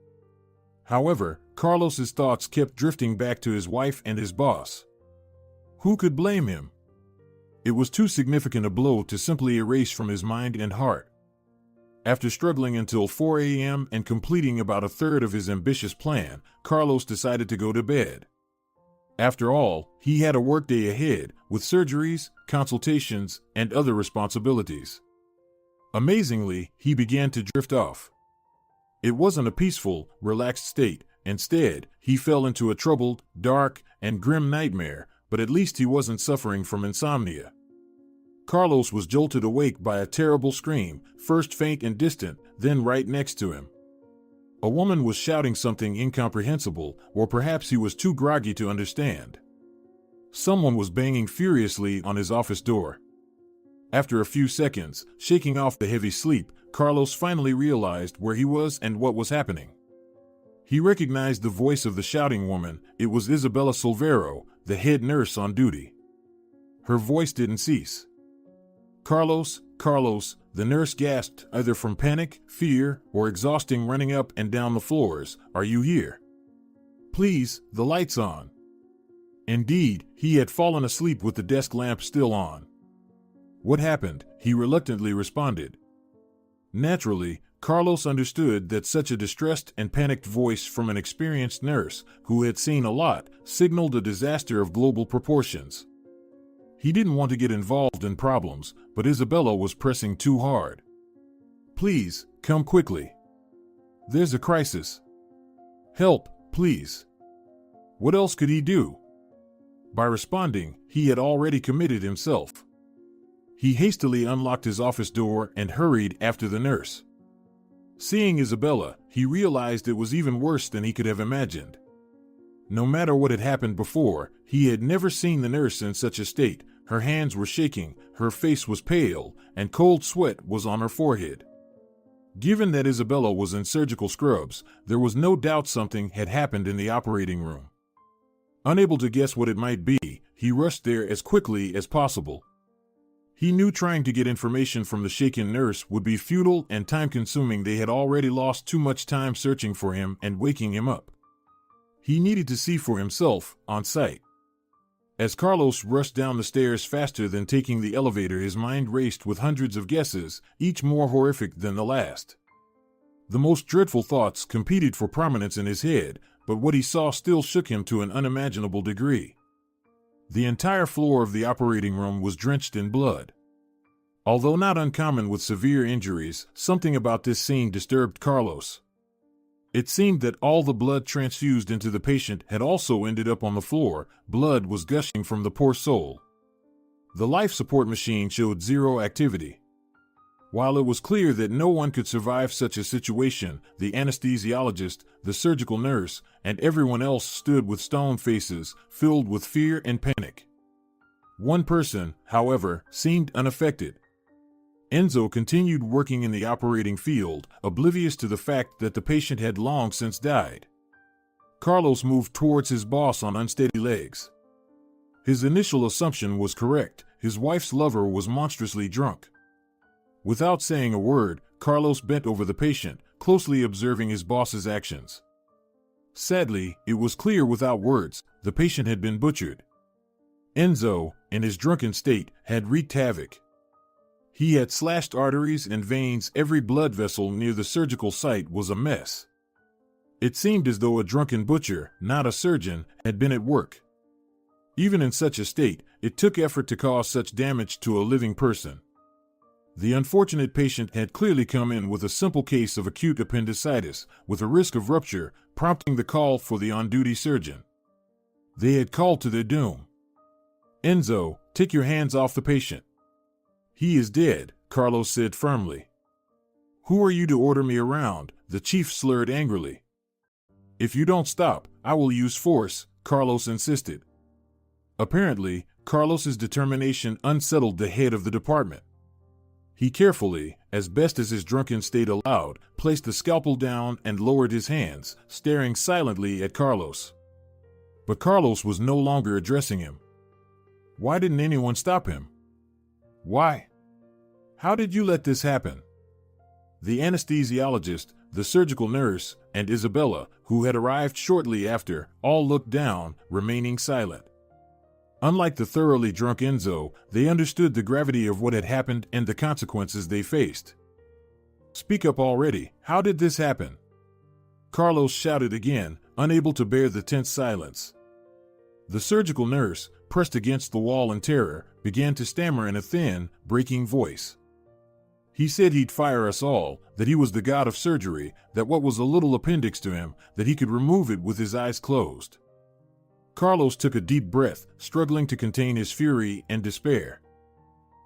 However, Carlos's thoughts kept drifting back to his wife and his boss. Who could blame him? It was too significant a blow to simply erase from his mind and heart. After struggling until 4 a.m. and completing about a third of his ambitious plan, Carlos decided to go to bed. After all, he had a workday ahead, with surgeries, consultations, and other responsibilities. Amazingly, he began to drift off. It wasn't a peaceful, relaxed state. Instead, he fell into a troubled, dark, and grim nightmare, but at least he wasn't suffering from insomnia. Carlos was jolted awake by a terrible scream, first faint and distant, then right next to him. A woman was shouting something incomprehensible, or perhaps he was too groggy to understand. Someone was banging furiously on his office door. After a few seconds, shaking off the heavy sleep, Carlos finally realized where he was and what was happening. He recognized the voice of the shouting woman. It was Isabella Silvero, the head nurse on duty. Her voice didn't cease. Carlos, the nurse gasped, either from panic, fear, or exhausting running up and down the floors. Are you here? Please, the light's on. Indeed, he had fallen asleep with the desk lamp still on. What happened? He reluctantly responded. Naturally, Carlos understood that such a distressed and panicked voice from an experienced nurse, who had seen a lot, signaled a disaster of global proportions. He didn't want to get involved in problems, but Isabella was pressing too hard. Please, come quickly. There's a crisis. Help, please. What else could he do? By responding, he had already committed himself. He hastily unlocked his office door and hurried after the nurse. Seeing Isabella, he realized it was even worse than he could have imagined. No matter what had happened before, he had never seen the nurse in such a state. Her hands were shaking, her face was pale, and cold sweat was on her forehead. Given that Isabella was in surgical scrubs, there was no doubt something had happened in the operating room. Unable to guess what it might be, he rushed there as quickly as possible. He knew trying to get information from the shaken nurse would be futile and time-consuming. They had already lost too much time searching for him and waking him up. He needed to see for himself, on site. As Carlos rushed down the stairs faster than taking the elevator, his mind raced with hundreds of guesses, each more horrific than the last. The most dreadful thoughts competed for prominence in his head, but what he saw still shook him to an unimaginable degree. The entire floor of the operating room was drenched in blood. Although not uncommon with severe injuries, something about this scene disturbed Carlos. It seemed that all the blood transfused into the patient had also ended up on the floor. Blood was gushing from the poor soul. The life support machine showed zero activity. While it was clear that no one could survive such a situation, the anesthesiologist, the surgical nurse, and everyone else stood with stone faces, filled with fear and panic. One person, however, seemed unaffected. Enzo continued working in the operating field, oblivious to the fact that the patient had long since died. Carlos moved towards his boss on unsteady legs. His initial assumption was correct. His wife's lover was monstrously drunk. Without saying a word, Carlos bent over the patient, closely observing his boss's actions. Sadly, it was clear without words, the patient had been butchered. Enzo, in his drunken state, had wreaked havoc. He had slashed arteries and veins. Every blood vessel near the surgical site was a mess. It seemed as though a drunken butcher, not a surgeon, had been at work. Even in such a state, it took effort to cause such damage to a living person. The unfortunate patient had clearly come in with a simple case of acute appendicitis, with a risk of rupture, prompting the call for the on-duty surgeon. They had called to their doom. Enzo, take your hands off the patient. He is dead, Carlos said firmly. Who are you to order me around? The chief slurred angrily. If you don't stop, I will use force, Carlos insisted. Apparently, Carlos's determination unsettled the head of the department. He carefully, as best as his drunken state allowed, placed the scalpel down and lowered his hands, staring silently at Carlos. But Carlos was no longer addressing him. Why didn't anyone stop him? Why? How did you let this happen? The anesthesiologist, the surgical nurse, and Isabella, who had arrived shortly after, all looked down, remaining silent. Unlike the thoroughly drunk Enzo, they understood the gravity of what had happened and the consequences they faced. Speak up already. How did this happen? Carlos shouted again, unable to bear the tense silence. The surgical nurse, pressed against the wall in terror, began to stammer in a thin, breaking voice. He said he'd fire us all, that he was the god of surgery, that what was a little appendix to him, that he could remove it with his eyes closed. Carlos took a deep breath, struggling to contain his fury and despair.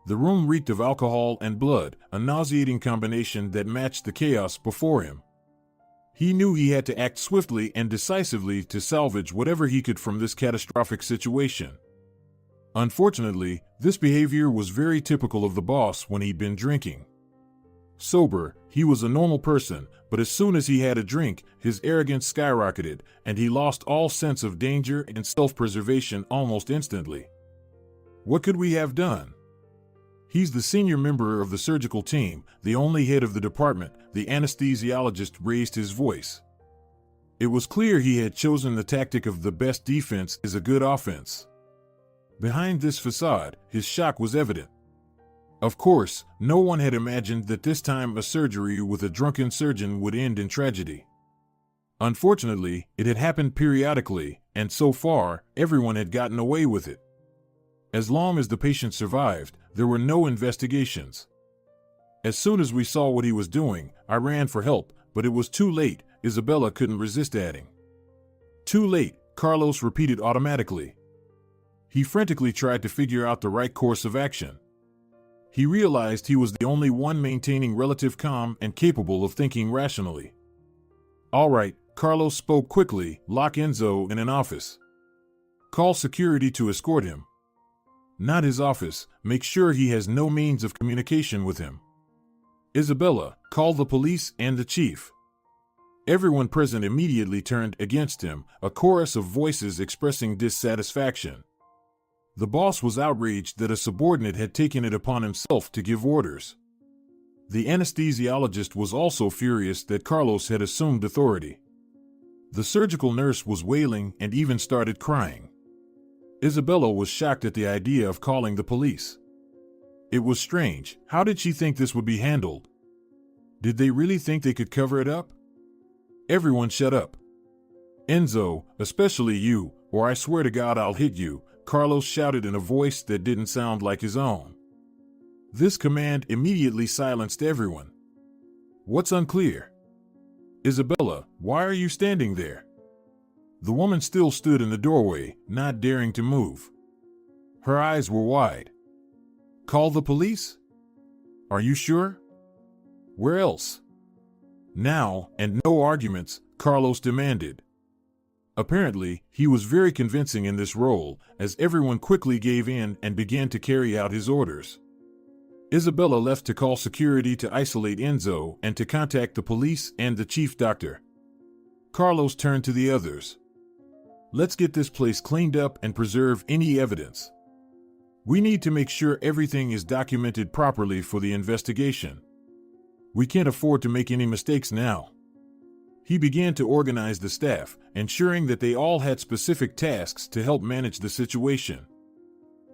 The room reeked of alcohol and blood, a nauseating combination that matched the chaos before him. He knew he had to act swiftly and decisively to salvage whatever he could from this catastrophic situation. Unfortunately, this behavior was very typical of the boss when he'd been drinking. Sober, he was a normal person, but as soon as he had a drink, his arrogance skyrocketed, and he lost all sense of danger and self-preservation almost instantly. What could we have done? He's the senior member of the surgical team, the only head of the department. The anesthesiologist raised his voice. It was clear he had chosen the tactic of the best defense is a good offense. Behind this facade, his shock was evident. Of course, no one had imagined that this time a surgery with a drunken surgeon would end in tragedy. Unfortunately, it had happened periodically, and so far, everyone had gotten away with it. As long as the patient survived, there were no investigations. As soon as we saw what he was doing, I ran for help, but it was too late, Isabella couldn't resist adding. Too late, Carlos repeated automatically. He frantically tried to figure out the right course of action. He realized he was the only one maintaining relative calm and capable of thinking rationally. All right, Carlos spoke quickly, lock Enzo in an office. Call security to escort him. Not his office, make sure he has no means of communication with him. Isabella, call the police and the chief. Everyone present immediately turned against him, a chorus of voices expressing dissatisfaction. The boss was outraged that a subordinate had taken it upon himself to give orders. The anesthesiologist was also furious that Carlos had assumed authority. The surgical nurse was wailing and even started crying. Isabella was shocked at the idea of calling the police. It was strange. How did she think this would be handled? Did they really think they could cover it up? Everyone shut up. Enzo, especially you, or I swear to God I'll hit you, Carlos shouted in a voice that didn't sound like his own. This command immediately silenced everyone. What's unclear? Isabella, why are you standing there? The woman still stood in the doorway, not daring to move. Her eyes were wide. Call the police? Are you sure? Where else? Now, and no arguments, Carlos demanded. Apparently, he was very convincing in this role, as everyone quickly gave in and began to carry out his orders. Isabella left to call security to isolate Enzo and to contact the police and the chief doctor. Carlos turned to the others. Let's get this place cleaned up and preserve any evidence. We need to make sure everything is documented properly for the investigation. We can't afford to make any mistakes now. He began to organize the staff, ensuring that they all had specific tasks to help manage the situation.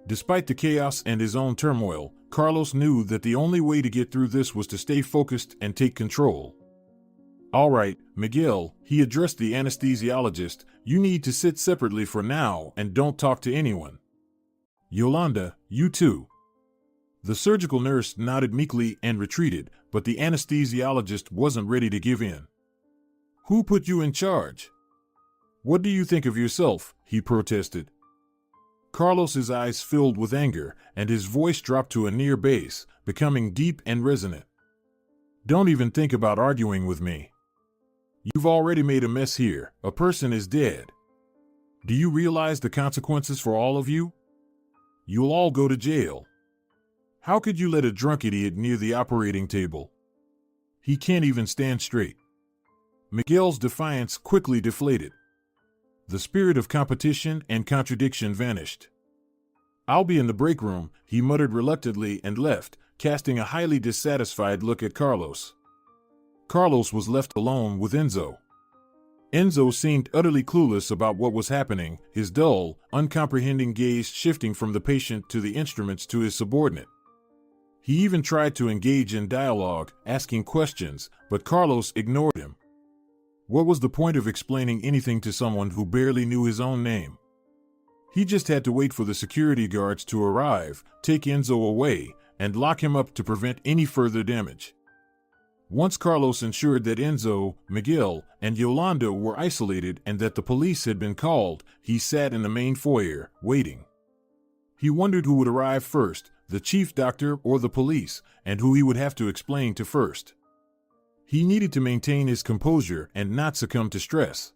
Despite the chaos and his own turmoil, Carlos knew that the only way to get through this was to stay focused and take control. All right, Miguel, he addressed the anesthesiologist, you need to sit separately for now and don't talk to anyone. Yolanda, you too. The surgical nurse nodded meekly and retreated, but the anesthesiologist wasn't ready to give in. Who put you in charge? What do you think of yourself? He protested. Carlos's eyes filled with anger, and his voice dropped to a near bass, becoming deep and resonant. Don't even think about arguing with me. You've already made a mess here. A person is dead. Do you realize the consequences for all of you? You'll all go to jail. How could you let a drunk idiot near the operating table? He can't even stand straight. Miguel's defiance quickly deflated. The spirit of competition and contradiction vanished. I'll be in the break room, he muttered reluctantly and left, casting a highly dissatisfied look at Carlos. Carlos was left alone with Enzo. Enzo seemed utterly clueless about what was happening, his dull, uncomprehending gaze shifting from the patient to the instruments to his subordinate. He even tried to engage in dialogue, asking questions, but Carlos ignored him. What was the point of explaining anything to someone who barely knew his own name? He just had to wait for the security guards to arrive, take Enzo away, and lock him up to prevent any further damage. Once Carlos ensured that Enzo, Miguel, and Yolanda were isolated and that the police had been called, he sat in the main foyer, waiting. He wondered who would arrive first, the chief doctor or the police, and who he would have to explain to first. He needed to maintain his composure and not succumb to stress.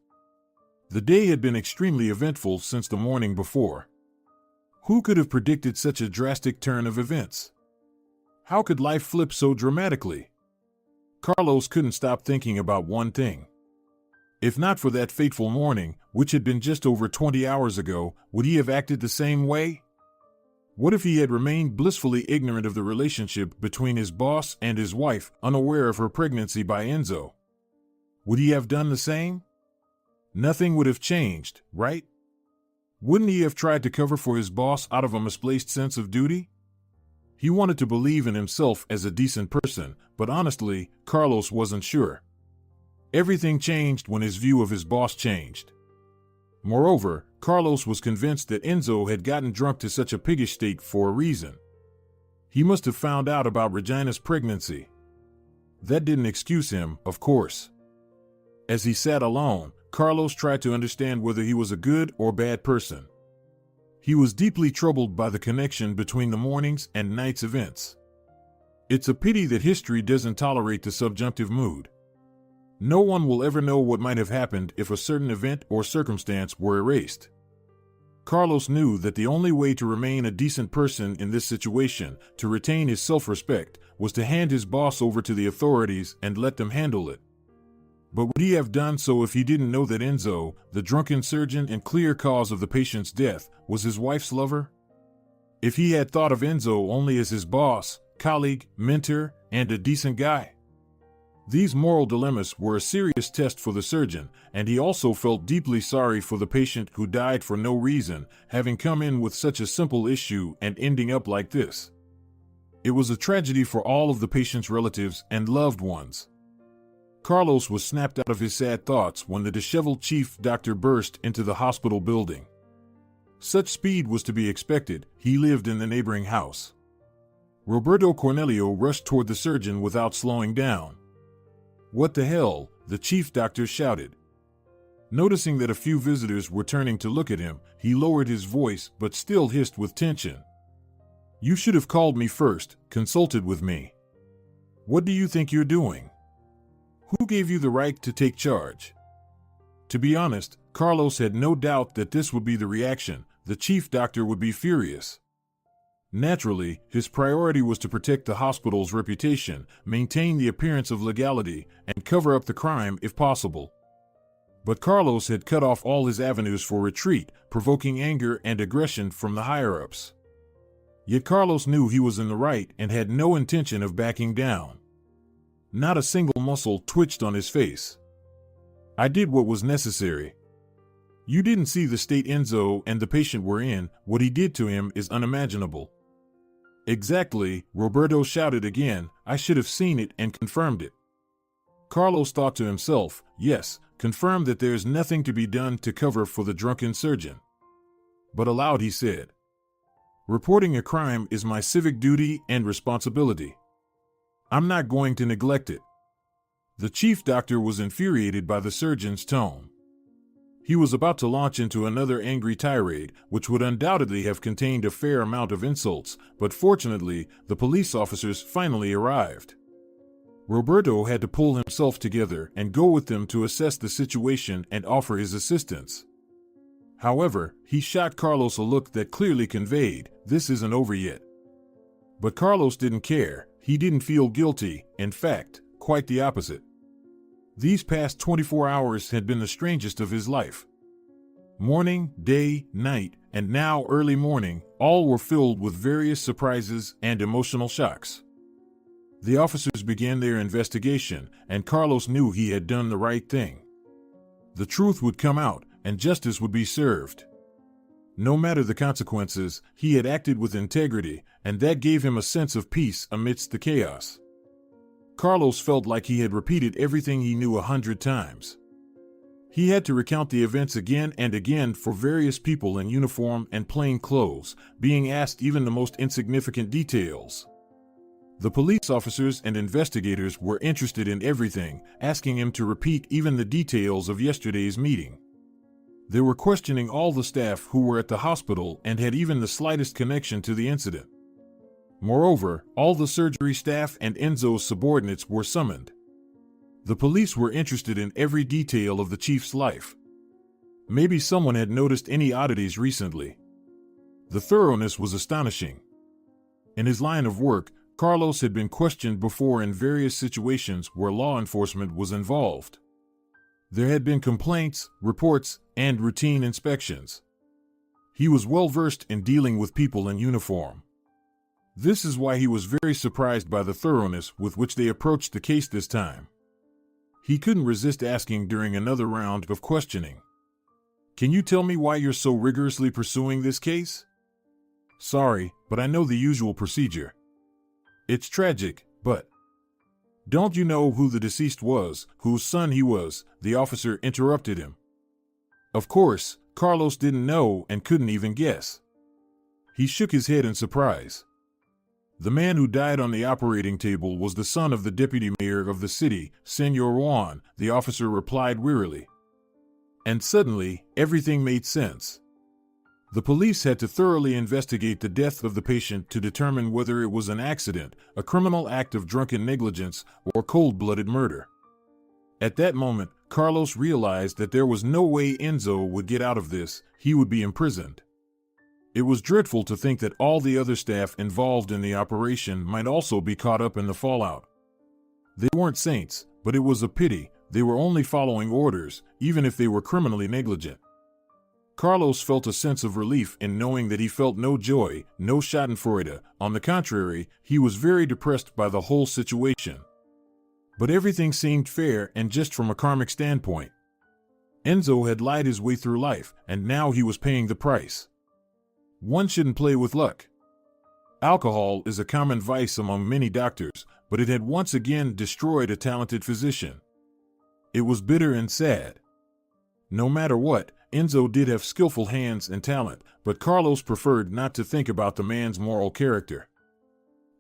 The day had been extremely eventful since the morning before. Who could have predicted such a drastic turn of events? How could life flip so dramatically? Carlos couldn't stop thinking about one thing. If not for that fateful morning, which had been just over 20 hours ago, would he have acted the same way? What if he had remained blissfully ignorant of the relationship between his boss and his wife, unaware of her pregnancy by Enzo? Would he have done the same? Nothing would have changed, right? Wouldn't he have tried to cover for his boss out of a misplaced sense of duty? He wanted to believe in himself as a decent person, but honestly, Carlos wasn't sure. Everything changed when his view of his boss changed. Moreover, Carlos was convinced that Enzo had gotten drunk to such a piggish state for a reason. He must have found out about Regina's pregnancy. That didn't excuse him, of course. As he sat alone, Carlos tried to understand whether he was a good or bad person. He was deeply troubled by the connection between the morning's and night's events. It's a pity that history doesn't tolerate the subjunctive mood. No one will ever know what might have happened if a certain event or circumstance were erased. Carlos knew that the only way to remain a decent person in this situation, to retain his self-respect, was to hand his boss over to the authorities and let them handle it. But would he have done so if he didn't know that Enzo, the drunken surgeon and clear cause of the patient's death, was his wife's lover? If he had thought of Enzo only as his boss, colleague, mentor, and a decent guy? These moral dilemmas were a serious test for the surgeon, and he also felt deeply sorry for the patient who died for no reason, having come in with such a simple issue and ending up like this. It was a tragedy for all of the patient's relatives and loved ones. Carlos was snapped out of his sad thoughts when the disheveled chief doctor burst into the hospital building. Such speed was to be expected, he lived in the neighboring house. Roberto Cornelio rushed toward the surgeon without slowing down. "What the hell?" the chief doctor shouted. Noticing that a few visitors were turning to look at him, he lowered his voice but still hissed with tension. "You should have called me first, consulted with me. What do you think you're doing? Who gave you the right to take charge?" To be honest, Carlos had no doubt that this would be the reaction. The chief doctor would be furious. Naturally, his priority was to protect the hospital's reputation, maintain the appearance of legality, and cover up the crime if possible. But Carlos had cut off all his avenues for retreat, provoking anger and aggression from the higher-ups. Yet Carlos knew he was in the right and had no intention of backing down. Not a single muscle twitched on his face. "I did what was necessary. You didn't see the state Enzo and the patient were in. What he did to him is unimaginable." "Exactly," Roberto shouted again. "I should have seen it and confirmed it." Carlos thought to himself, yes, confirm that there is nothing to be done to cover for the drunken surgeon. But aloud he said, "Reporting a crime is my civic duty and responsibility. I'm not going to neglect it." The chief doctor was infuriated by the surgeon's tone. He was about to launch into another angry tirade, which would undoubtedly have contained a fair amount of insults, but fortunately, the police officers finally arrived. Roberto had to pull himself together and go with them to assess the situation and offer his assistance. However, he shot Carlos a look that clearly conveyed, "This isn't over yet." But Carlos didn't care. He didn't feel guilty, in fact, quite the opposite. These past 24 hours had been the strangest of his life. Morning, day, night, and now early morning, all were filled with various surprises and emotional shocks. The officers began their investigation, and Carlos knew he had done the right thing. The truth would come out, and justice would be served. No matter the consequences, he had acted with integrity, and that gave him a sense of peace amidst the chaos. Carlos felt like he had repeated everything he knew 100 times. He had to recount the events again and again for various people in uniform and plain clothes, being asked even the most insignificant details. The police officers and investigators were interested in everything, asking him to repeat even the details of yesterday's meeting. They were questioning all the staff who were at the hospital and had even the slightest connection to the incident. Moreover, all the surgery staff and Enzo's subordinates were summoned. The police were interested in every detail of the chief's life. Maybe someone had noticed any oddities recently. The thoroughness was astonishing. In his line of work, Carlos had been questioned before in various situations where law enforcement was involved. There had been complaints, reports, and routine inspections. He was well versed in dealing with people in uniform. This is why he was very surprised by the thoroughness with which they approached the case this time. He couldn't resist asking during another round of questioning, "Can you tell me why you're so rigorously pursuing this case?" "Sorry, but I know the usual procedure." "It's tragic, but..." "Don't you know who the deceased was, whose son he was?" the officer interrupted him. Of course, Carlos didn't know and couldn't even guess. He shook his head in surprise. The man who died on the operating table was the son of the deputy mayor of the city, Senor Juan, the officer replied wearily. And suddenly, everything made sense. The police had to thoroughly investigate the death of the patient to determine whether it was an accident, a criminal act of drunken negligence, or cold-blooded murder. At that moment, Carlos realized that there was no way Enzo would get out of this. He would be imprisoned. It was dreadful to think that all the other staff involved in the operation might also be caught up in the fallout. They weren't saints, but it was a pity. They were only following orders, even if they were criminally negligent. Carlos felt a sense of relief in knowing that he felt no joy, no schadenfreude. On the contrary, he was very depressed by the whole situation. But everything seemed fair and just from a karmic standpoint. Enzo had lied his way through life, and now he was paying the price. One shouldn't play with luck. Alcohol is a common vice among many doctors, but it had once again destroyed a talented physician. It was bitter and sad. No matter what, Enzo did have skillful hands and talent, but Carlos preferred not to think about the man's moral character.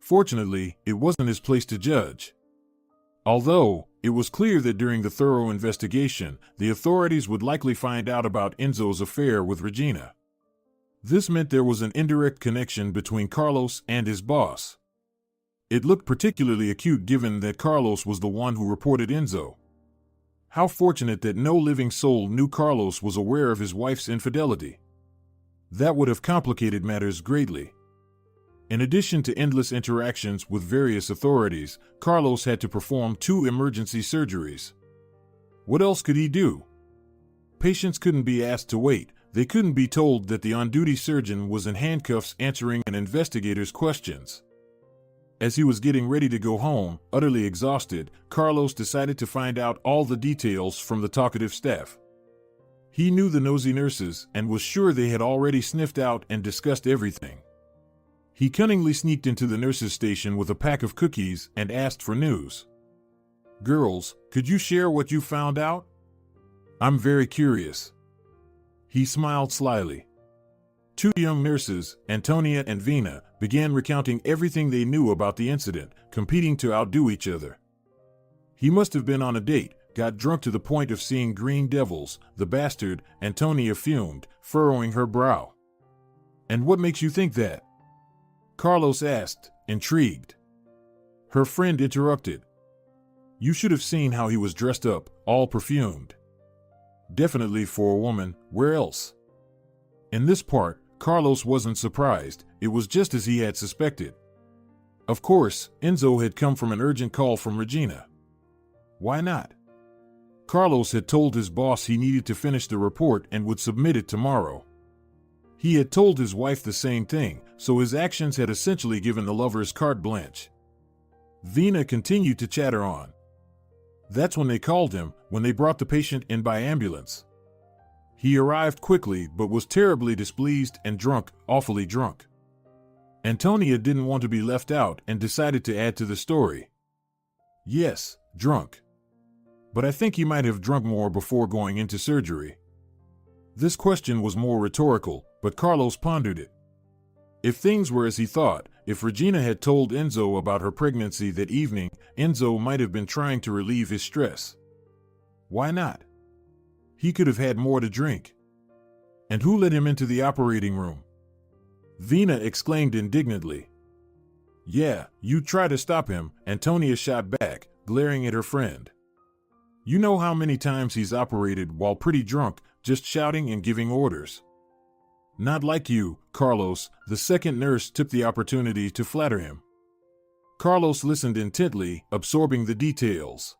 Fortunately, it wasn't his place to judge. Although, it was clear that during the thorough investigation, the authorities would likely find out about Enzo's affair with Regina. This meant there was an indirect connection between Carlos and his boss. It looked particularly acute given that Carlos was the one who reported Enzo. How fortunate that no living soul knew Carlos was aware of his wife's infidelity. That would have complicated matters greatly. In addition to endless interactions with various authorities, Carlos had to perform 2 emergency surgeries. What else could he do? Patients couldn't be asked to wait. They couldn't be told that the on-duty surgeon was in handcuffs answering an investigator's questions. As he was getting ready to go home, utterly exhausted, Carlos decided to find out all the details from the talkative staff. He knew the nosy nurses and was sure they had already sniffed out and discussed everything. He cunningly sneaked into the nurses' station with a pack of cookies and asked for news. "Girls, could you share what you found out? I'm very curious." He smiled slyly. 2 young nurses, Antonia and Vina, began recounting everything they knew about the incident, competing to outdo each other. He must have been on a date, got drunk to the point of seeing green devils, the bastard, Antonia fumed, furrowing her brow. And what makes you think that? Carlos asked, intrigued. Her friend interrupted. You should have seen how he was dressed up, all perfumed. Definitely for a woman, where else? In this part, Carlos wasn't surprised, it was just as he had suspected. Of course, Enzo had come from an urgent call from Regina. Why not? Carlos had told his boss he needed to finish the report and would submit it tomorrow. He had told his wife the same thing, so his actions had essentially given the lovers carte blanche. Vina continued to chatter on. That's when they called him, when they brought the patient in by ambulance. He arrived quickly but was terribly displeased and drunk, awfully drunk. Antonia didn't want to be left out and decided to add to the story. Yes, drunk. But I think he might have drunk more before going into surgery. This question was more rhetorical, but Carlos pondered it. If things were as he thought, if Regina had told Enzo about her pregnancy that evening, Enzo might have been trying to relieve his stress. Why not? He could have had more to drink. And who let him into the operating room? Vina exclaimed indignantly. Yeah, you try to stop him, Antonia shot back, glaring at her friend. You know how many times he's operated while pretty drunk, just shouting and giving orders. Not like you, Carlos, the second nurse took the opportunity to flatter him. Carlos listened intently, absorbing the details.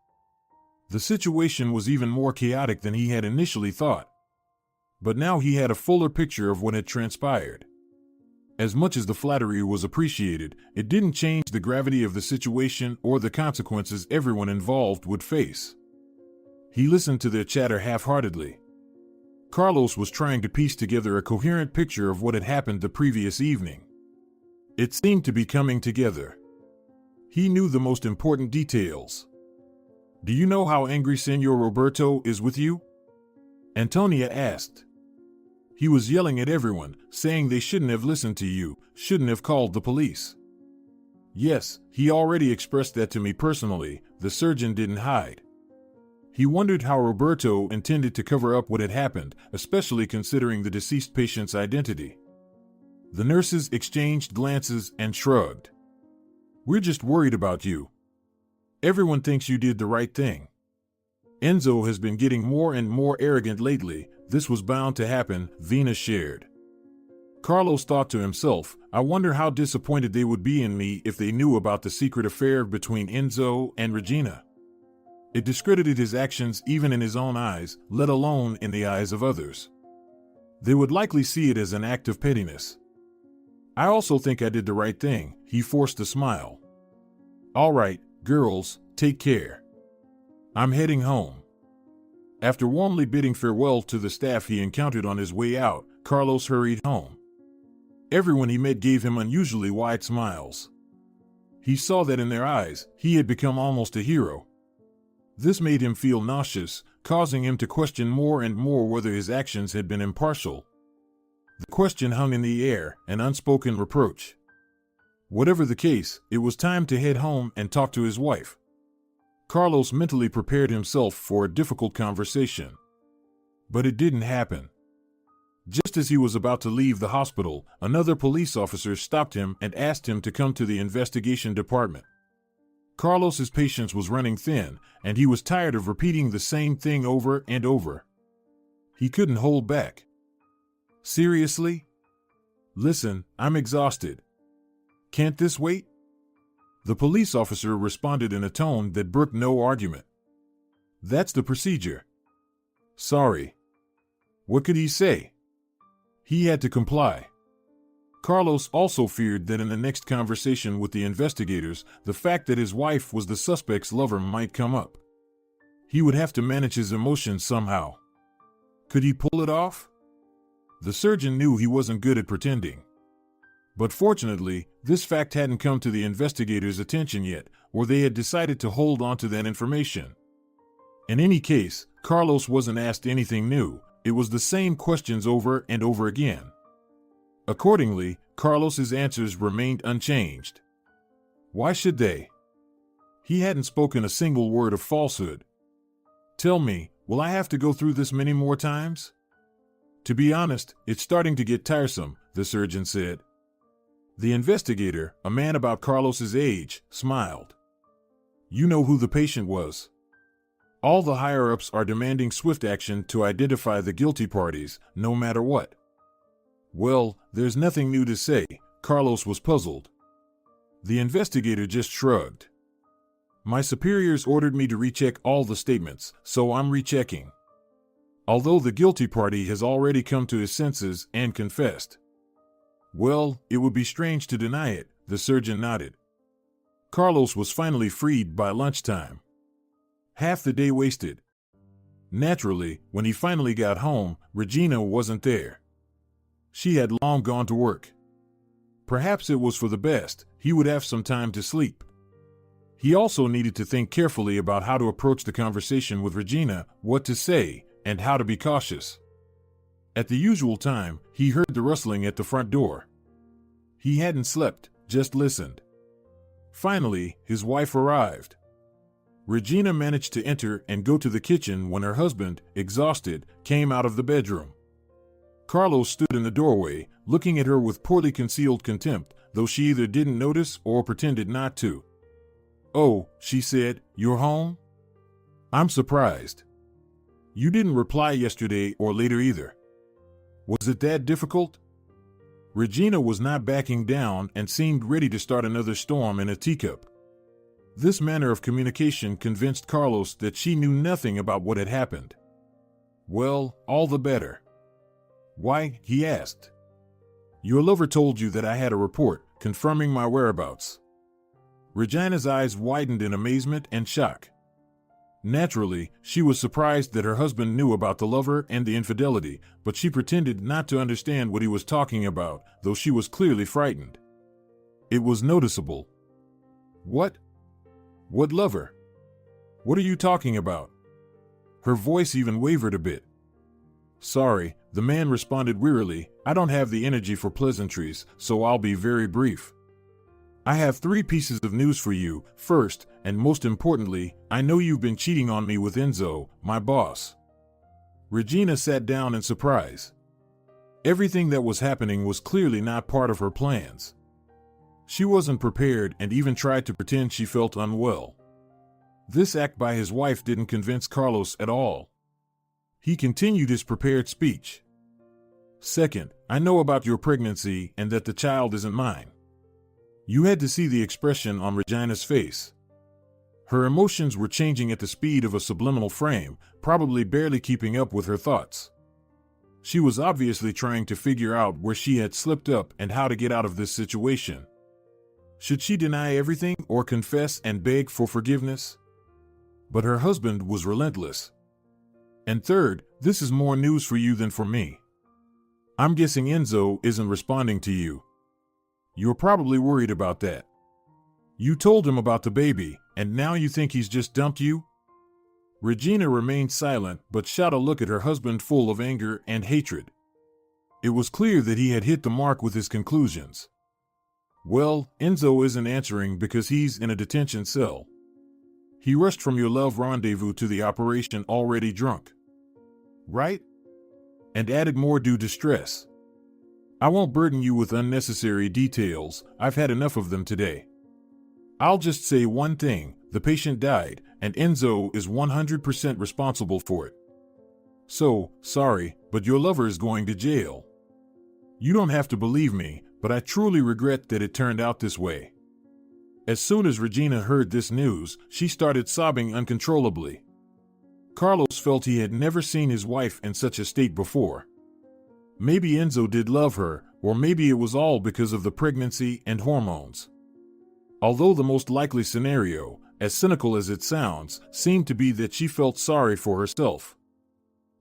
The situation was even more chaotic than he had initially thought. But now he had a fuller picture of what had transpired. As much as the flattery was appreciated, it didn't change the gravity of the situation or the consequences everyone involved would face. He listened to their chatter half-heartedly. Carlos was trying to piece together a coherent picture of what had happened the previous evening. It seemed to be coming together. He knew the most important details. Do you know how angry Senor Roberto is with you? Antonia asked. He was yelling at everyone, saying they shouldn't have listened to you, shouldn't have called the police. Yes, he already expressed that to me personally, the surgeon didn't hide. He wondered how Roberto intended to cover up what had happened, especially considering the deceased patient's identity. The nurses exchanged glances and shrugged. We're just worried about you. Everyone thinks you did the right thing. Enzo has been getting more and more arrogant lately. This was bound to happen, Vina shared. Carlos thought to himself, I wonder how disappointed they would be in me if they knew about the secret affair between Enzo and Regina. It discredited his actions even in his own eyes, let alone in the eyes of others. They would likely see it as an act of pettiness. I also think I did the right thing, he forced a smile. All right, girls, take care. I'm heading home. After warmly bidding farewell to the staff he encountered on his way out, Carlos hurried home. Everyone he met gave him unusually wide smiles. He saw that in their eyes, he had become almost a hero. This made him feel nauseous, causing him to question more and more whether his actions had been impartial. The question hung in the air, an unspoken reproach. Whatever the case, it was time to head home and talk to his wife. Carlos mentally prepared himself for a difficult conversation. But it didn't happen. Just as he was about to leave the hospital, another police officer stopped him and asked him to come to the investigation department. Carlos's patience was running thin, and he was tired of repeating the same thing over and over. He couldn't hold back. Seriously? Listen, I'm exhausted. Can't this wait? The police officer responded in a tone that brooked no argument. That's the procedure. Sorry. What could he say? He had to comply. Carlos also feared that in the next conversation with the investigators, the fact that his wife was the suspect's lover might come up. He would have to manage his emotions somehow. Could he pull it off? The surgeon knew he wasn't good at pretending. But fortunately, this fact hadn't come to the investigators' attention yet, or they had decided to hold on to that information. In any case, Carlos wasn't asked anything new. It was the same questions over and over again. Accordingly, Carlos's answers remained unchanged. Why should they? He hadn't spoken a single word of falsehood. Tell me, will I have to go through this many more times? To be honest, it's starting to get tiresome, the surgeon said. The investigator, a man about Carlos's age, smiled. You know who the patient was. All the higher-ups are demanding swift action to identify the guilty parties, no matter what. Well, there's nothing new to say, Carlos was puzzled. The investigator just shrugged. My superiors ordered me to recheck all the statements, so I'm rechecking. Although the guilty party has already come to his senses and confessed. Well, it would be strange to deny it, the surgeon nodded. Carlos was finally freed by lunchtime. Half the day wasted. Naturally, when he finally got home, Regina wasn't there. She had long gone to work. Perhaps it was for the best, he would have some time to sleep. He also needed to think carefully about how to approach the conversation with Regina, what to say, and how to be cautious. At the usual time, he heard the rustling at the front door. He hadn't slept, just listened. Finally, his wife arrived. Regina managed to enter and go to the kitchen when her husband, exhausted, came out of the bedroom. Carlos stood in the doorway, looking at her with poorly concealed contempt, though she either didn't notice or pretended not to. Oh, she said, you're home? I'm surprised. You didn't reply yesterday or later either. Was it that difficult? Regina was not backing down and seemed ready to start another storm in a teacup. This manner of communication convinced Carlos that she knew nothing about what had happened. Well, all the better. Why? He asked. Your lover told you that I had a report confirming my whereabouts. Regina's eyes widened in amazement and shock. Naturally, she was surprised that her husband knew about the lover and the infidelity, but she pretended not to understand what he was talking about, though she was clearly frightened. It was noticeable. What? What lover? What are you talking about? Her voice even wavered a bit. Sorry, the man responded wearily, I don't have the energy for pleasantries, so I'll be very brief. I have 3 pieces of news for you. First, and most importantly, I know you've been cheating on me with Enzo, my boss. Regina sat down in surprise. Everything that was happening was clearly not part of her plans. She wasn't prepared and even tried to pretend she felt unwell. This act by his wife didn't convince Carlos at all. He continued his prepared speech. Second, I know about your pregnancy and that the child isn't mine. You had to see the expression on Regina's face. Her emotions were changing at the speed of a subliminal frame, probably barely keeping up with her thoughts. She was obviously trying to figure out where she had slipped up and how to get out of this situation. Should she deny everything or confess and beg for forgiveness? But her husband was relentless. And third, this is more news for you than for me. I'm guessing Enzo isn't responding to you. You're probably worried about that. You told him about the baby, and now you think he's just dumped you? Regina remained silent, but shot a look at her husband full of anger and hatred. It was clear that he had hit the mark with his conclusions. Well, Enzo isn't answering because he's in a detention cell. He rushed from your love rendezvous to the operation already drunk. Right? And added more due to stress. I won't burden you with unnecessary details, I've had enough of them today. I'll just say one thing, the patient died, and Enzo is 100% responsible for it. So, sorry, but your lover is going to jail. You don't have to believe me, but I truly regret that it turned out this way. As soon as Regina heard this news, she started sobbing uncontrollably. Carlos felt he had never seen his wife in such a state before. Maybe Enzo did love her, or maybe it was all because of the pregnancy and hormones. Although the most likely scenario, as cynical as it sounds, seemed to be that she felt sorry for herself.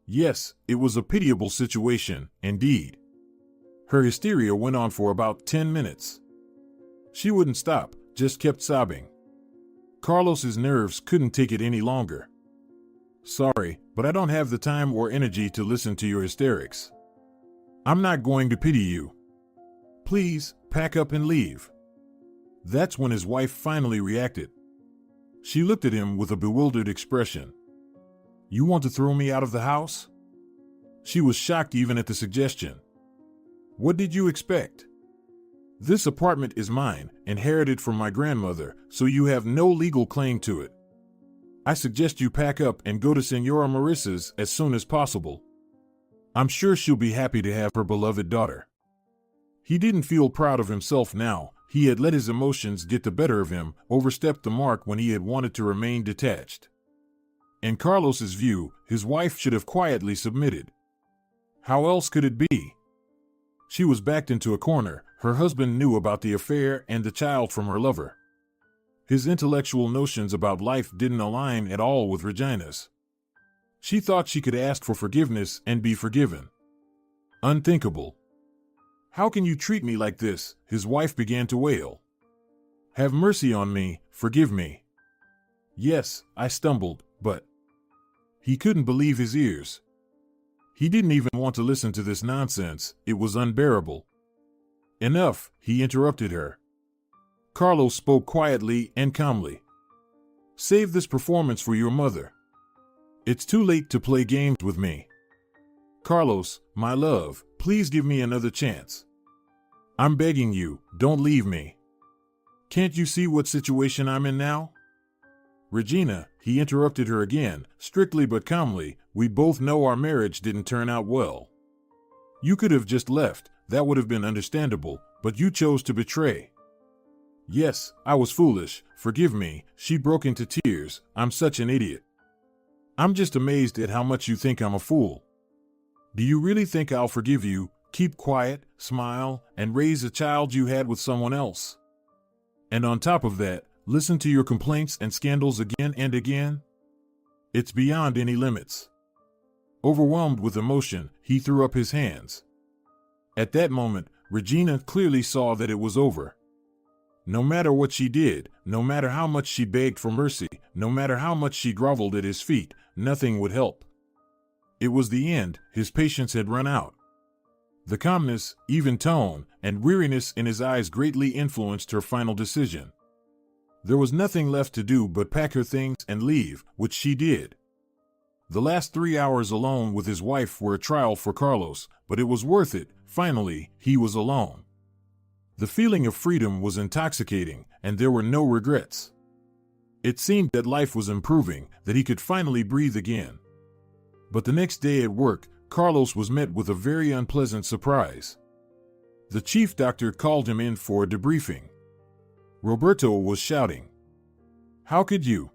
Yes, it was a pitiable situation, indeed. Her hysteria went on for about 10 minutes. She wouldn't stop, just kept sobbing. Carlos's nerves couldn't take it any longer. Sorry, but I don't have the time or energy to listen to your hysterics. I'm not going to pity you. Please, pack up and leave. That's when his wife finally reacted. She looked at him with a bewildered expression. You want to throw me out of the house? She was shocked even at the suggestion. What did you expect? This apartment is mine, inherited from my grandmother, so you have no legal claim to it. I suggest you pack up and go to Senora Marissa's as soon as possible. I'm sure she'll be happy to have her beloved daughter. He didn't feel proud of himself now. He had let his emotions get the better of him, overstepped the mark when he had wanted to remain detached. In Carlos's view, his wife should have quietly submitted. How else could it be? She was backed into a corner. Her husband knew about the affair and the child from her lover. His intellectual notions about life didn't align at all with Regina's. She thought she could ask for forgiveness and be forgiven. Unthinkable. How can you treat me like this? His wife began to wail. Have mercy on me, forgive me. Yes, I stumbled, but... He couldn't believe his ears. He didn't even want to listen to this nonsense. It was unbearable. Enough, he interrupted her. Carlos spoke quietly and calmly. Save this performance for your mother. It's too late to play games with me. Carlos, my love, please give me another chance. I'm begging you, don't leave me. Can't you see what situation I'm in now? Regina, he interrupted her again, strictly but calmly, we both know our marriage didn't turn out well. You could have just left, that would have been understandable, but you chose to betray. Yes, I was foolish, forgive me, she broke into tears, I'm such an idiot. I'm just amazed at how much you think I'm a fool. Do you really think I'll forgive you, keep quiet, smile, and raise a child you had with someone else? And on top of that, listen to your complaints and scandals again and again? It's beyond any limits. Overwhelmed with emotion, he threw up his hands. At that moment, Regina clearly saw that it was over. No matter what she did, no matter how much she begged for mercy, no matter how much she groveled at his feet, nothing would help. It was the end, his patience had run out. The calmness, even tone, and weariness in his eyes greatly influenced her final decision. There was nothing left to do but pack her things and leave, which she did. The last 3 hours alone with his wife were a trial for Carlos, but it was worth it. Finally, he was alone. The feeling of freedom was intoxicating, and there were no regrets. It seemed that life was improving, that he could finally breathe again. But the next day at work, Carlos was met with a very unpleasant surprise. The chief doctor called him in for a debriefing. Roberto was shouting. How could you?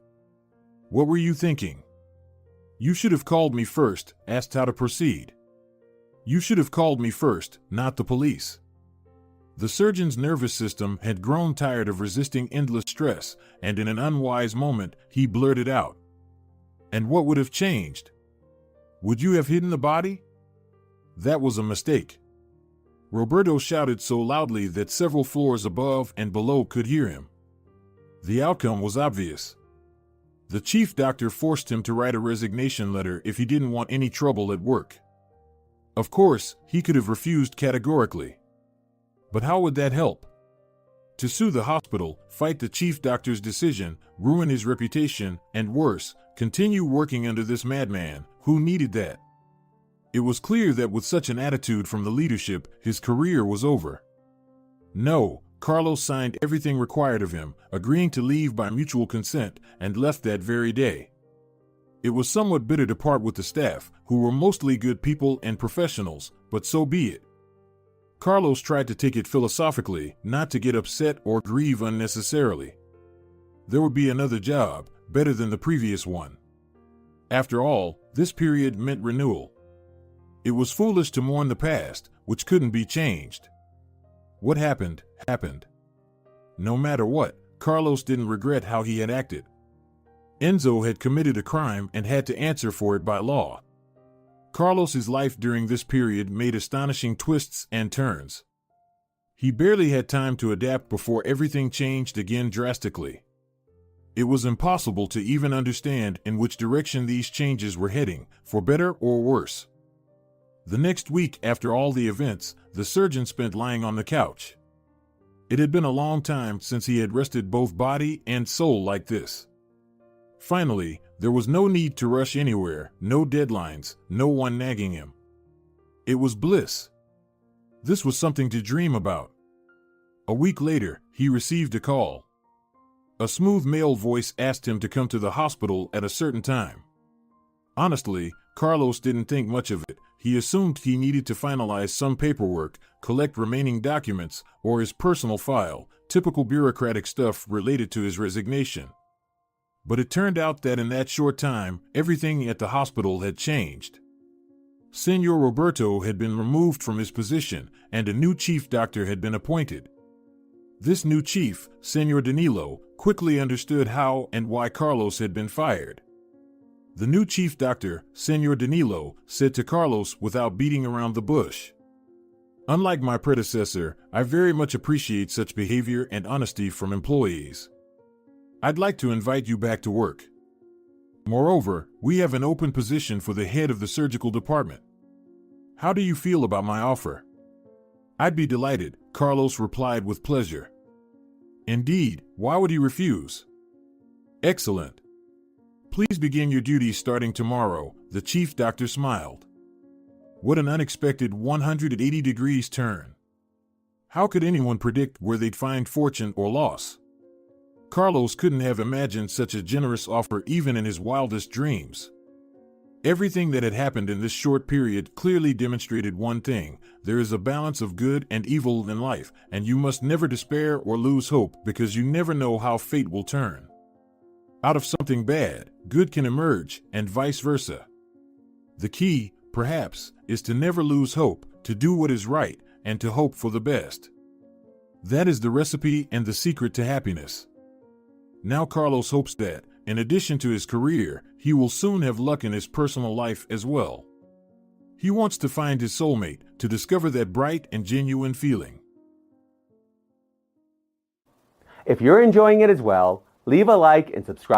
What were you thinking? You should have called me first, asked how to proceed. You should have called me first, not the police. The surgeon's nervous system had grown tired of resisting endless stress, and in an unwise moment, he blurted out. And what would have changed? Would you have hidden the body? That was a mistake. Roberto shouted so loudly that several floors above and below could hear him. The outcome was obvious. The chief doctor forced him to write a resignation letter if he didn't want any trouble at work. Of course, he could have refused categorically. But how would that help? To sue the hospital, fight the chief doctor's decision, ruin his reputation, and worse, continue working under this madman, who needed that? It was clear that with such an attitude from the leadership, his career was over. No, Carlos signed everything required of him, agreeing to leave by mutual consent, and left that very day. It was somewhat bitter to part with the staff, who were mostly good people and professionals, but so be it. Carlos tried to take it philosophically, not to get upset or grieve unnecessarily. There would be another job, better than the previous one. After all, this period meant renewal. It was foolish to mourn the past, which couldn't be changed. What happened, happened. No matter what, Carlos didn't regret how he had acted. Enzo had committed a crime and had to answer for it by law. Carlos's life during this period made astonishing twists and turns. He barely had time to adapt before everything changed again drastically. It was impossible to even understand in which direction these changes were heading, for better or worse. The next week after all the events, the surgeon spent lying on the couch. It had been a long time since he had rested both body and soul like this. Finally, there was no need to rush anywhere, no deadlines, no one nagging him. It was bliss. This was something to dream about. A week later, he received a call. A smooth male voice asked him to come to the hospital at a certain time. Honestly, Carlos didn't think much of it. He assumed he needed to finalize some paperwork, collect remaining documents, or his personal file, typical bureaucratic stuff related to his resignation. But it turned out that in that short time, everything at the hospital had changed. Senor Roberto had been removed from his position, and a new chief doctor had been appointed. This new chief, Senor Danilo, quickly understood how and why Carlos had been fired. The new chief doctor, Senor Danilo, said to Carlos without beating around the bush, "Unlike my predecessor, I very much appreciate such behavior and honesty from employees. I'd like to invite you back to work. Moreover, we have an open position for the head of the surgical department. How do you feel about my offer?" "I'd be delighted," Carlos replied with pleasure. "Indeed, why would he refuse?" "Excellent. Please begin your duties starting tomorrow," the chief doctor smiled. What an unexpected 180 degrees turn. How could anyone predict where they'd find fortune or loss? Carlos couldn't have imagined such a generous offer even in his wildest dreams. Everything that had happened in this short period clearly demonstrated one thing: there is a balance of good and evil in life, and you must never despair or lose hope because you never know how fate will turn. Out of something bad, good can emerge, and vice versa. The key, perhaps, is to never lose hope, to do what is right, and to hope for the best. That is the recipe and the secret to happiness. Now Carlos hopes that, in addition to his career, he will soon have luck in his personal life as well. He wants to find his soulmate, to discover that bright and genuine feeling. If you're enjoying it as well, leave a like and subscribe.